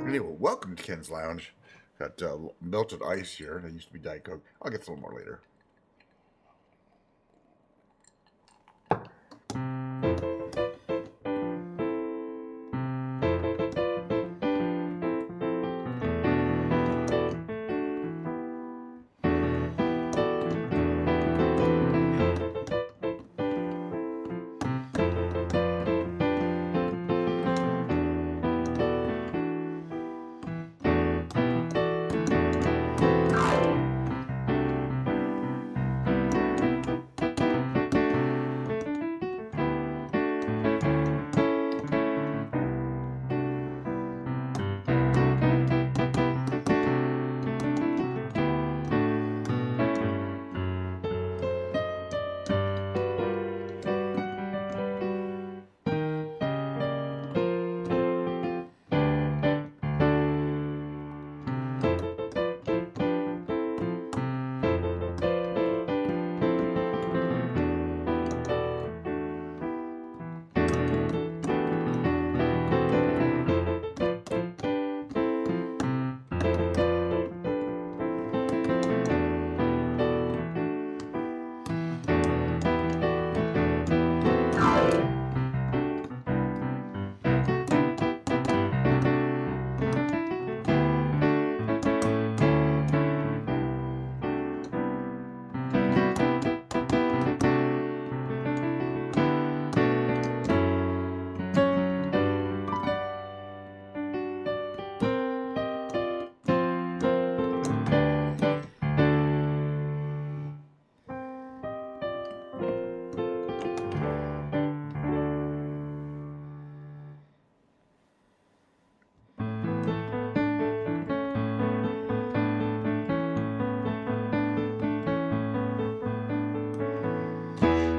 Anyway, welcome to Ken's Lounge. Got melted ice here. That used to be Diet Coke. I'll get some more later.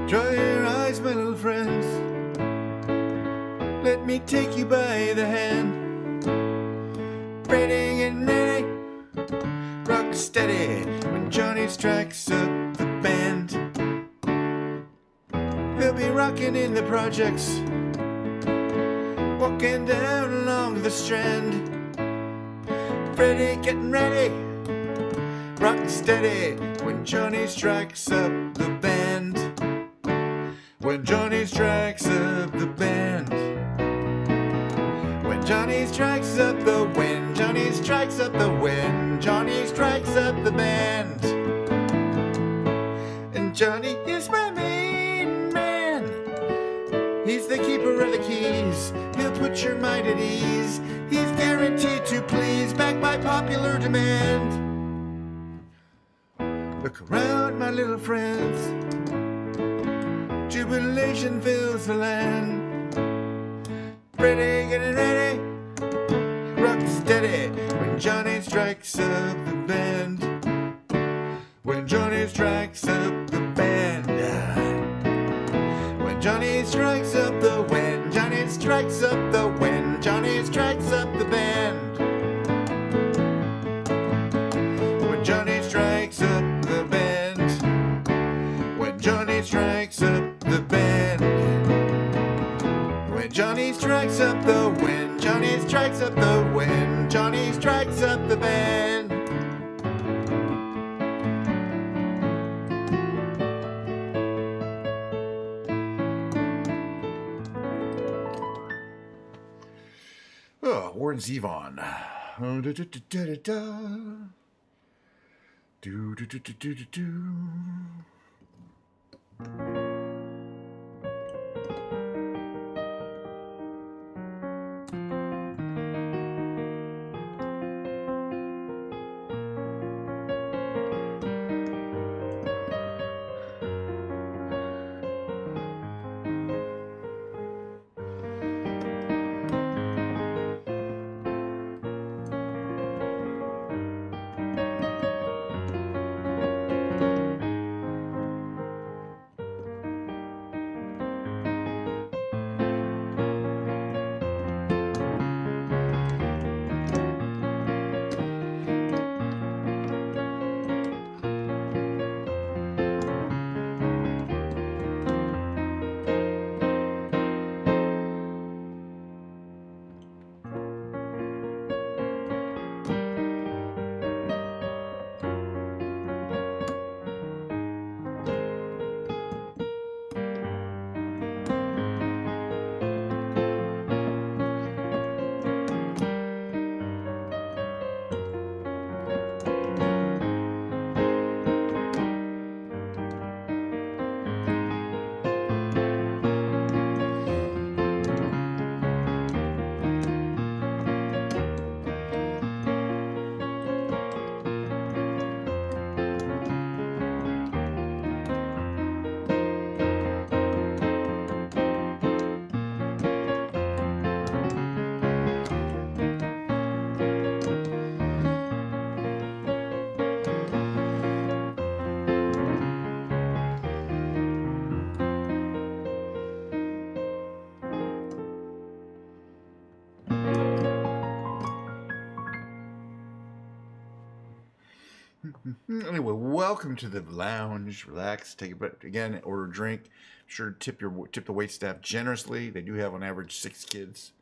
Dry your eyes, my little friends. Let me take you by the hand. Ready and ready, rock steady when Johnny strikes up the band. They'll be rocking in the projects, walking down along the strand. Freddy getting ready, rock steady when Johnny strikes up the band. When Johnny strikes up the band. When Johnny strikes up the wind, Johnny strikes up the wind, Johnny strikes up the band. And Johnny is my main man. He's the keeper of the keys. He'll put your mind at ease. He's guaranteed to please, backed by popular demand. Look around, my little friends. Jubilation fills the land. Ready, getting ready, rock steady when Johnny strikes up the band. When Johnny strikes up the band. When Johnny strikes up the wind, Johnny strikes up the wind, Johnny strikes up the band. When Johnny strikes up the band. When Johnny strikes up the band. When Johnny strikes up the wind, Johnny strikes up the wind, Johnny strikes up the band. Oh, Warren Zevon. Anyway, welcome to the lounge. Relax, take a break. Again, order a drink. Be sure to tip the wait staff generously. They do have on average 6 kids,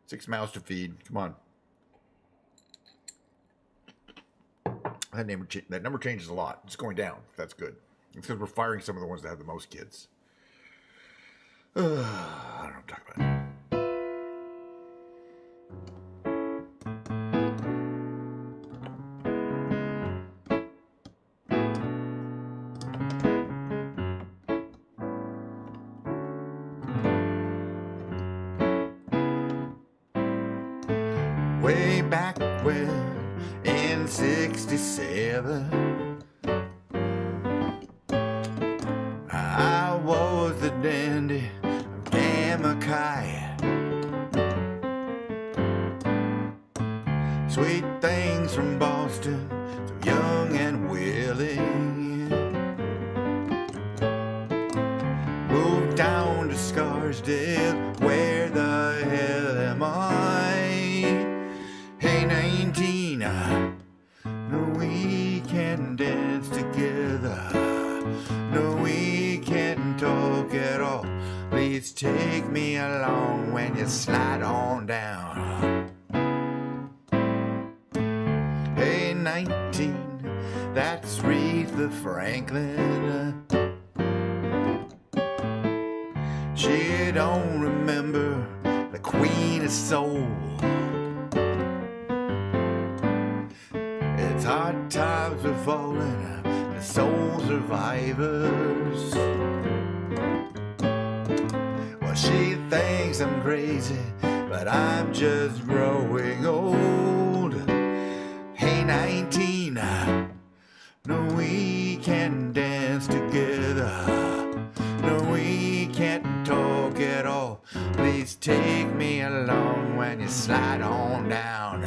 6 mouths to feed. Come on. That number changes a lot. It's going down. That's good. It's because we're firing some of the ones that have the most kids. I don't know what to talk about. Way back when in 67 I was the dandy of Gamakai. Sweet things from Boston, so young and willing. Scarsdale, where the hell am I? Hey 19, no we can dance together. No we can't talk at all. Please take me along when you slide on down. Hey 19, that's Aretha Franklin. She don't remember the Queen of Soul. It's hard times are falling, the soul survivors. Well, she thinks I'm crazy, but I'm just growing old. Hey 19, no we can dance together. No we can't talk at all. Please take me along when you slide on down.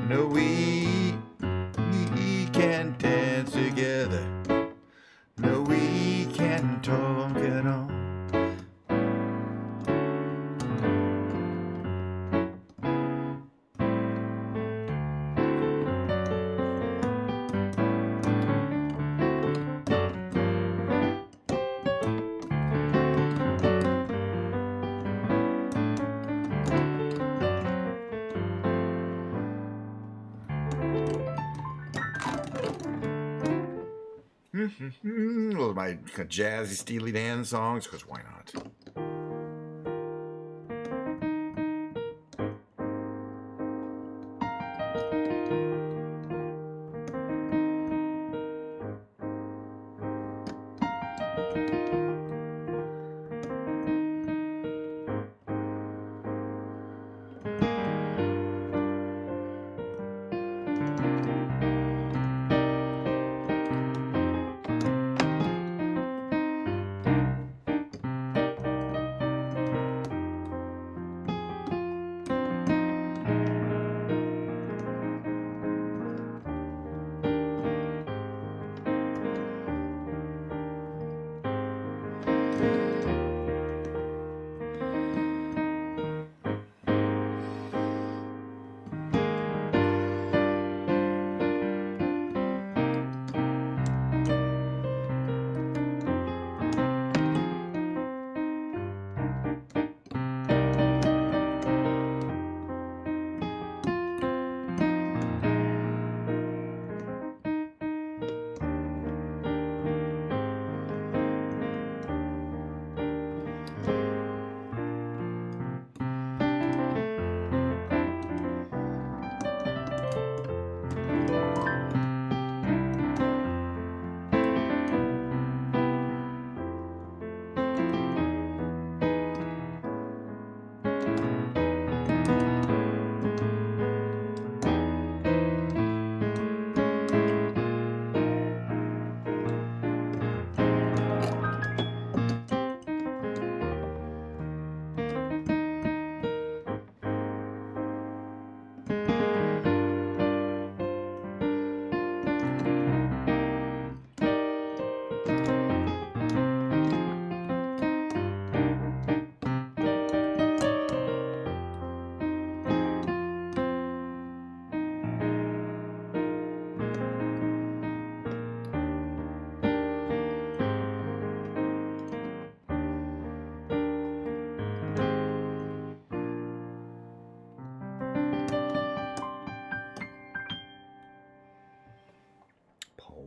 No, we can't dance together. No, we can't talk at all. Those are my jazzy Steely Dan songs, because why not?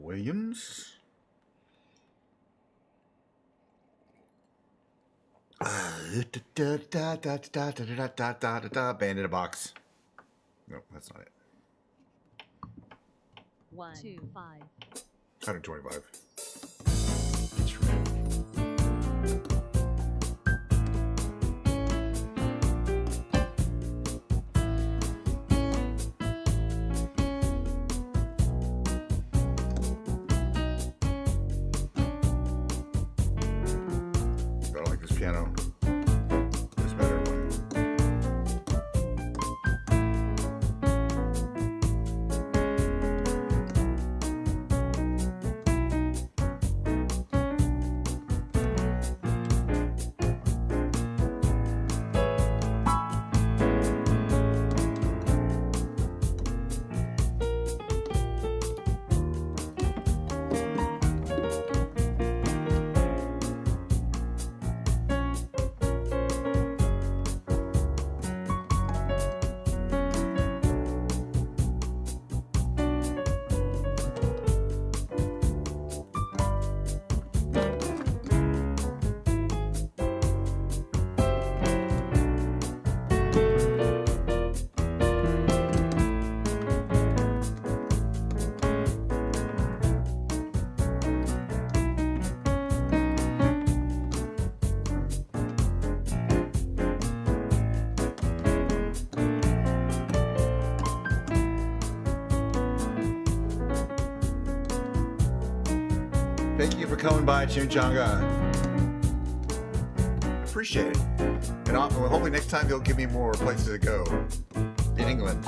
Williams. Band in a box. No, that's not it. 1, 2, 5. 125. I don't like this piano. There's a better one. Thank you for coming by, Chimichanga. Appreciate it. And hopefully next time you'll give me more places to go in England.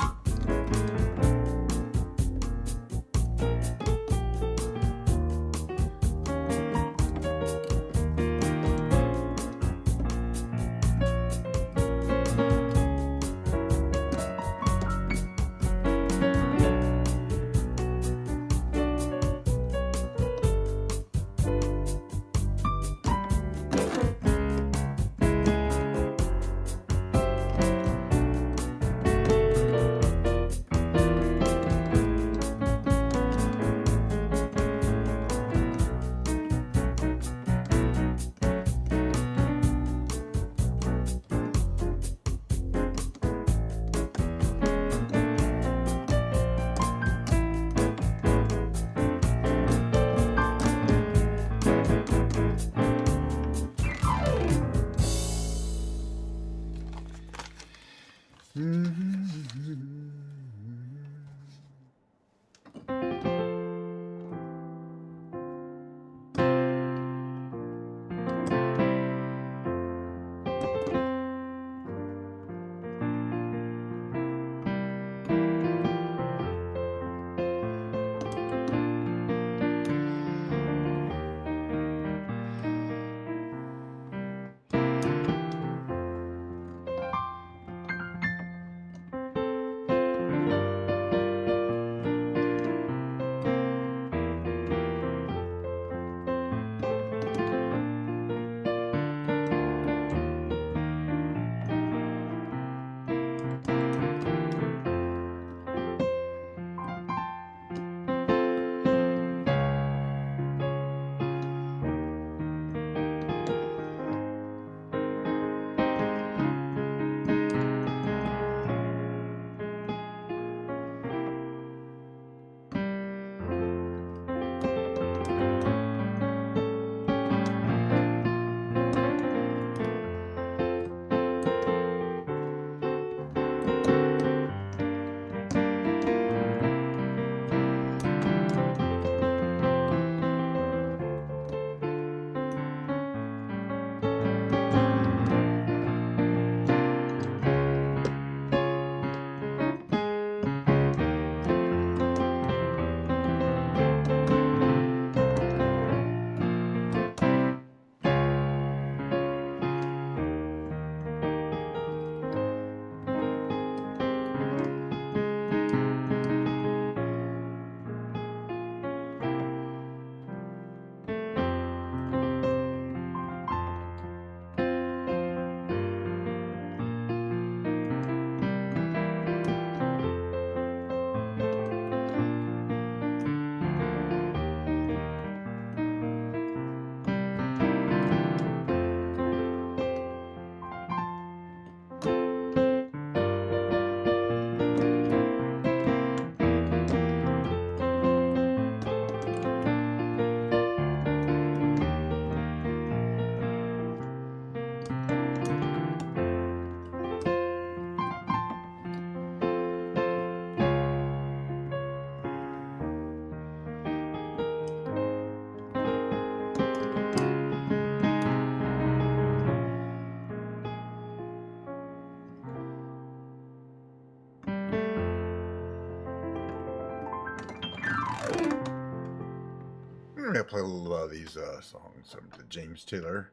I'm gonna play a little of these songs from the James Taylor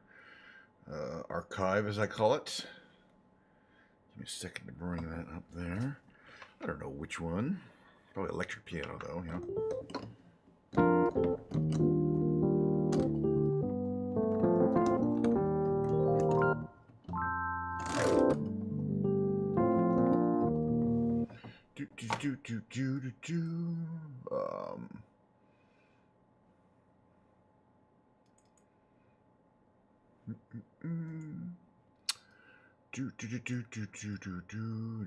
archive, as I call it. Give me a second to bring that up there. I don't know which one. Probably electric piano, though. You know.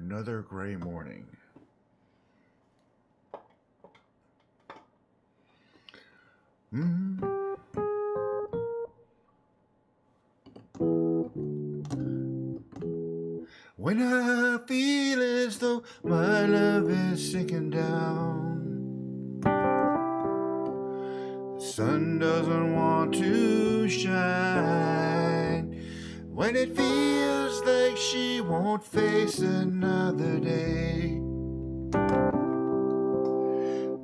Another gray morning. When I feel as though my love is sinking down, the sun doesn't want to shine. When it feels like she won't face another day,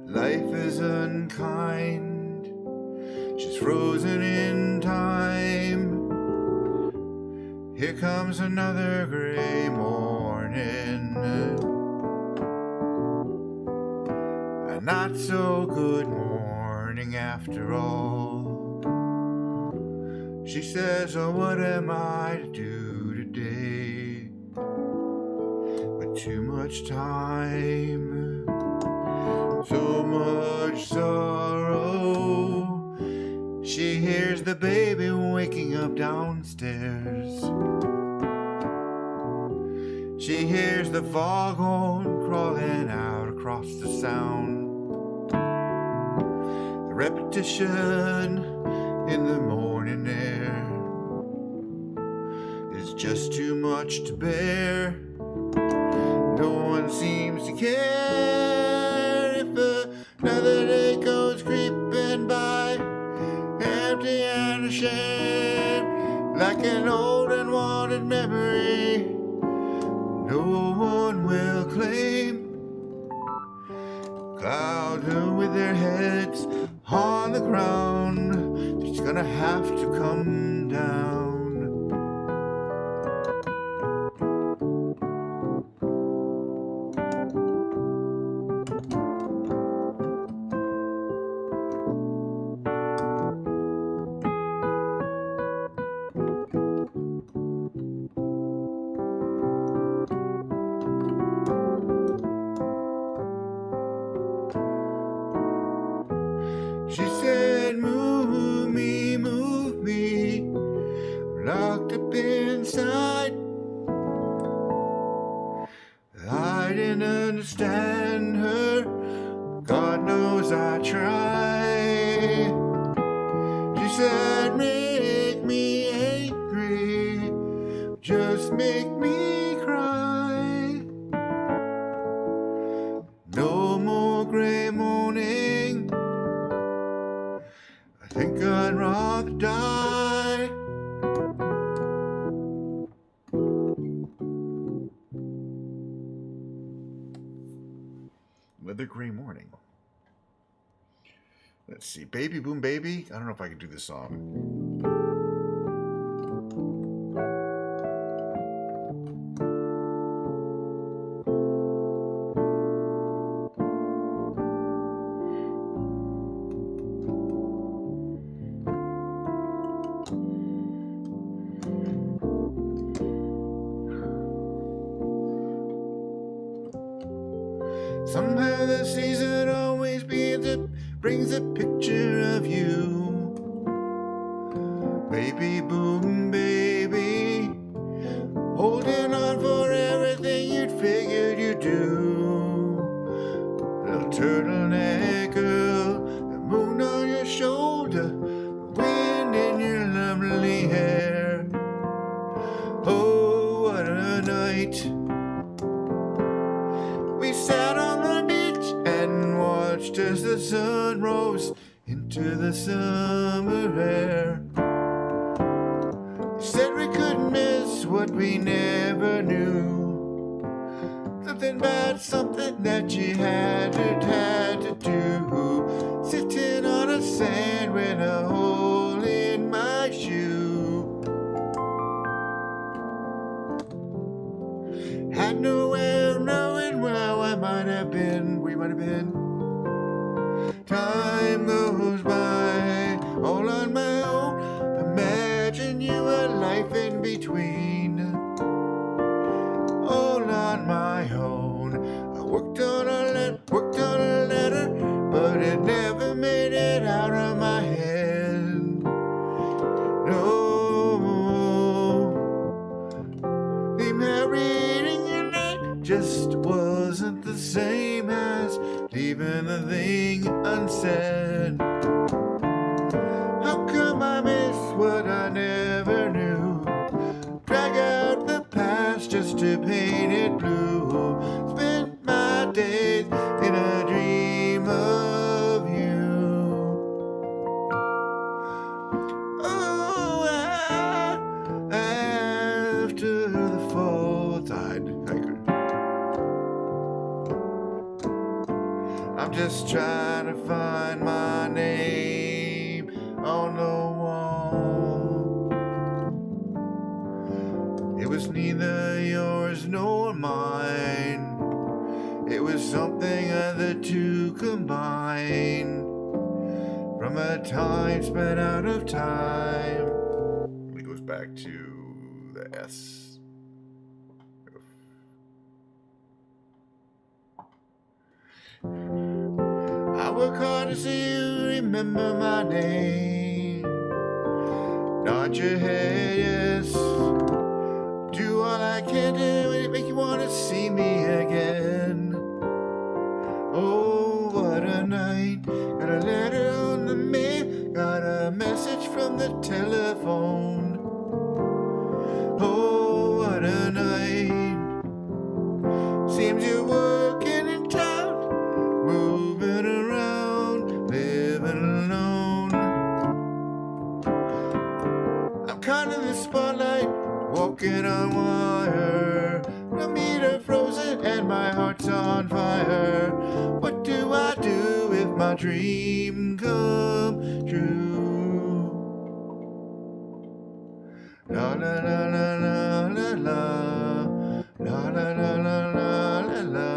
life is unkind, she's frozen in time. Here comes another gray morning, a not so good morning after all. She says, oh, what am I to do today? With too much time, so much sorrow. She hears the baby waking up downstairs. She hears the foghorn crawling out across the sound. The repetition in the morning air is just too much to bear. No one seems to care if another day goes creeping by, empty and ashamed, like an old and wanted memory. No one will claim. Clouds are with their heads on the ground. It's gonna have to come down. She said, move me, I'm locked up inside. I didn't understand her, God knows I tried. She said, make me angry, just make me cry. No more gray morning, I think I'd rather die. Another gray morning. Let's see. Baby Boom Baby. I don't know if I can do this song. Somehow the season always brings a picture of you. Baby boom baby, holding on for everything you'd figured you'd do. Little turtleneck girl, the moon on your shoulder, the wind in your lovely hair. Oh, what a night. We sat on the beach and watched as the sun rose into the summer air. Said we couldn't miss what we never knew. Something bad, something that you had to do. Sitting on a sandwich we might have been. Time goes by, all on my own. Imagine you a life in between. All on my own. I worked on a letter, but it never made it out of my head. No, reading your name just wasn't the same as leaving the thing unsaid. How come I miss what I never knew? Drag out the past just to paint it blue. Spend my days in a dream of you. Oh, after the fall tide. I'm just trying to find my name on the wall. It was neither yours nor mine. It was something of the two combined. From a time spent out of time. It goes back to the S. I work hard to see you remember my name. Nod your head, yes. Do all I can to make you want to see me again. Oh, what a night. Got a letter on the mail. Got a message from the telephone. Oh, what a night. Seems you're working in town, moving around, living alone. I'm caught in the spotlight, walking on wire. The meter frozen and my heart's on fire. What do I do if my dream come true? La la la la la la la. La la la la la la la.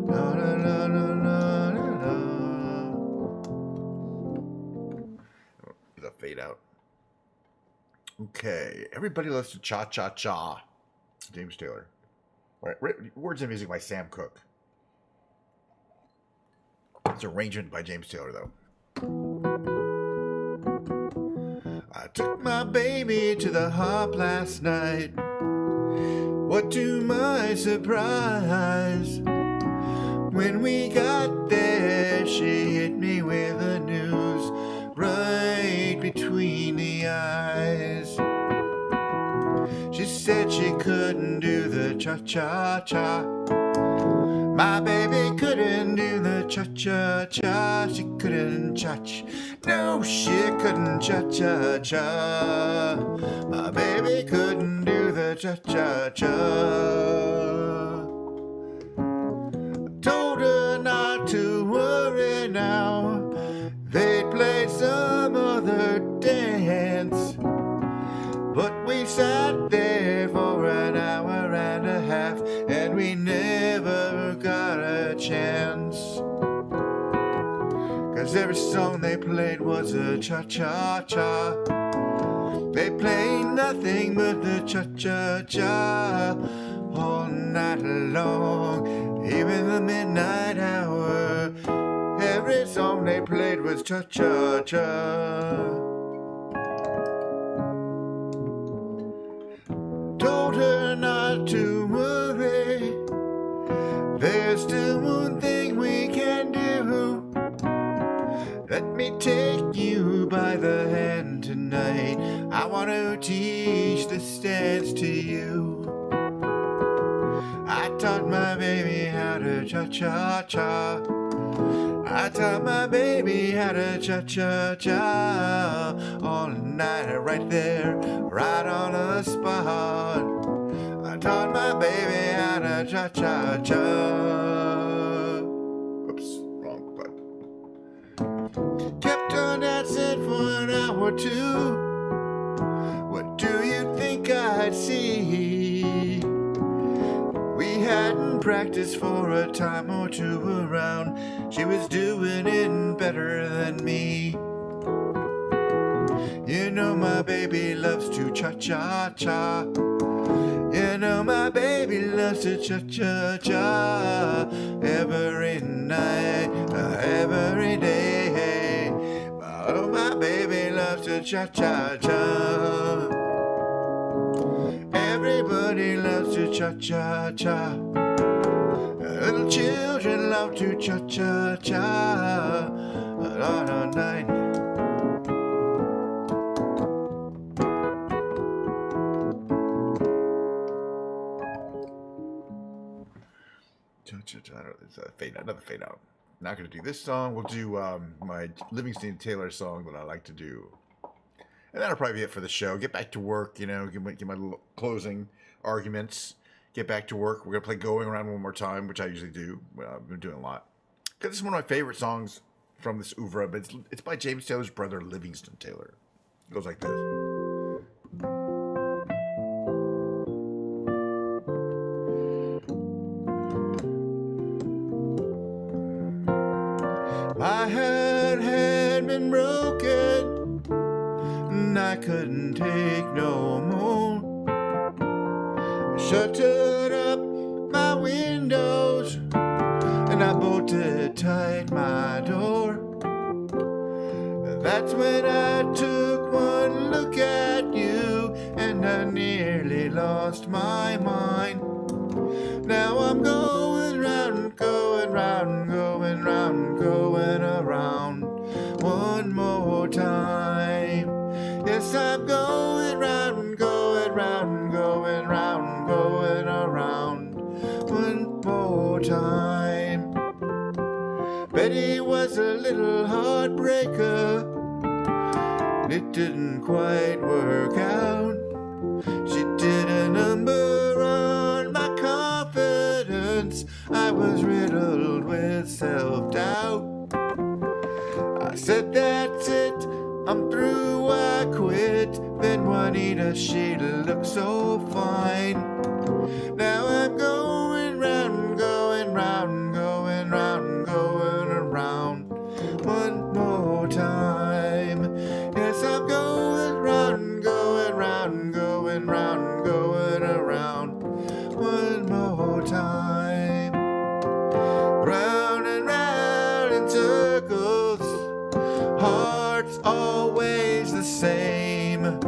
La la la la la la la. The fade out. Okay, everybody loves to cha cha cha. James Taylor. All right, words and music by Sam Cooke. It's arrangement by James Taylor, though. I took my baby to the hop last night. What to my surprise, when we got there, she hit me with the news right between the eyes. She said she couldn't do the cha-cha-cha. My baby couldn't do the cha-cha-cha. She couldn't cha-cha. No, she couldn't cha-cha-cha. My baby couldn't do the cha-cha-cha. I told her not to worry now. They'd play some other dance. But we sat there for an hour and a half, and we never got a chance. 'Cause every song they played was a cha-cha-cha. They played nothing but the cha-cha-cha all night long, even the midnight hour. Every song they played was cha-cha-cha. Told her not to worry, there's still one thing we can do. Let me take you by the hand tonight. I want to teach this dance to you. I taught my baby how to cha-cha-cha. I taught my baby how to cha-cha-cha all night, right there, right on the spot. I taught my baby how to cha-cha-cha. Oops, wrong button. Kept on dancing for an hour or two. What do you think I'd see? We hadn't practice for a time or two around. She was doing it better than me. You know my baby loves to cha-cha-cha. You know my baby loves to cha-cha-cha. Every night, every day. Oh, my baby loves to cha-cha-cha. Everybody loves to cha-cha-cha. Little children love to cha-cha-cha. On a night. It's a fade out, another fade out. Not going to do this song. We'll do my Livingston Taylor song that I like to do. And that'll probably be it for the show. Get back to work, you know, give my little closing arguments. Get back to work. We're going to play Going Around one more time, which I usually do. I've been doing a lot. Because this is one of my favorite songs from this oeuvre, but it's by James Taylor's brother, Livingston Taylor. It goes like this. My heart had been broken, and I couldn't take no more. I shuttered up my windows, and I bolted tight my door. That's when I took one look at you, and I nearly lost my mind. Now I'm going round, going round, going round, going around one more time. Yes, I'm going round, going round, going round, going around one more time. Betty was a little heartbreaker. It didn't quite work out. She did a number on my confidence. I was riddled with self-doubt. I said, that's it, I'm through, I quit. Then Juanita, she looked so fine. Now I'm going round, going round, going round, going around one more time. Yes, I'm going round, going round, going round, going around one more time. Round and round in circles, hearts always the same.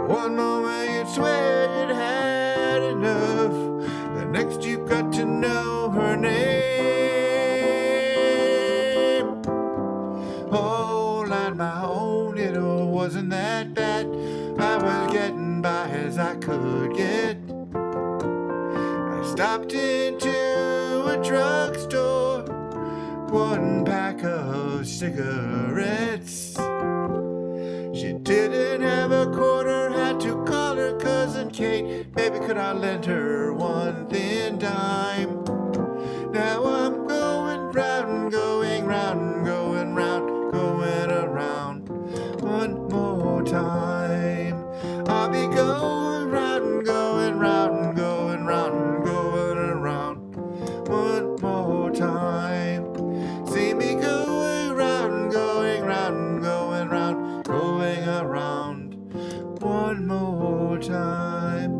One moment you'd swear you'd had enough, the next you've got to know her name. All on my own, it wasn't that bad. I was getting by as I could get. I stopped into a drugstore, one pack of cigarettes. She didn't have a quarter, had to call her cousin Kate. Baby, could I lend her one thin dime? Now I'm going round, going round, going round, going around one more time. I'll be going round, going round, going round, going around one more time. See me going round, going round, going round, going around one more time.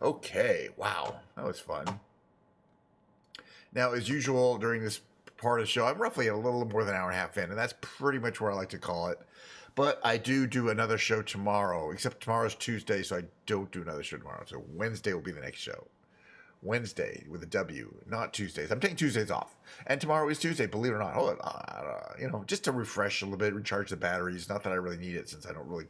Okay, wow, that was fun. Now, as usual, during this part of the show, I'm roughly a little more than an hour and a half in, and that's pretty much where I like to call it. But I do another show tomorrow, except tomorrow's Tuesday, so I don't do another show tomorrow. So Wednesday will be the next show. Wednesday with a W, not Tuesdays. I'm taking Tuesdays off. And tomorrow is Tuesday, believe it or not. Just to refresh a little bit, recharge the batteries. Not that I really need it since I don't really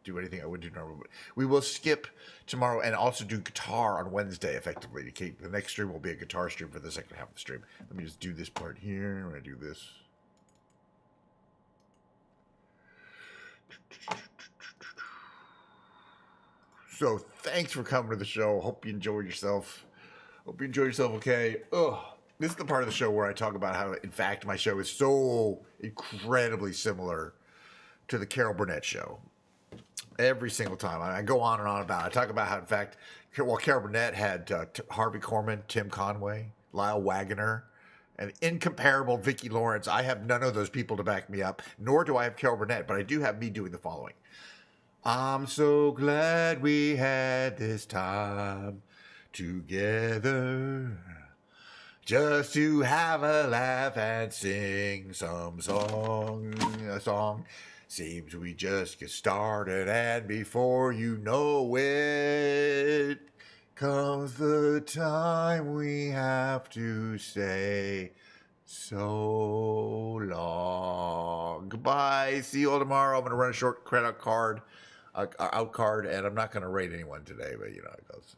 do anything I would do normally. But we will skip tomorrow and also do guitar on Wednesday, effectively. The next stream will be a guitar stream for the second half of the stream. Let me just do this part here. I'm going to do this. So thanks for coming to the show. Hope you enjoyed yourself. Okay. This is the part of the show where I talk about how, in fact, my show is so incredibly similar to the Carol Burnett show. every single time. I go on and on about it. I talk about how, in fact, well, Carol Burnett had Harvey Korman, Tim Conway, Lyle Waggoner, and incomparable Vicki Lawrence. I have none of those people to back me up, nor do I have Carol Burnett, but I do have me doing the following. I'm so glad we had this time together, just to have a laugh and sing some a song. Seems we just get started, and before you know it, comes the time we have to say so long. Goodbye. See you all tomorrow. I'm going to run a short credit card, out card, and I'm not going to rate anyone today, but you know how it goes.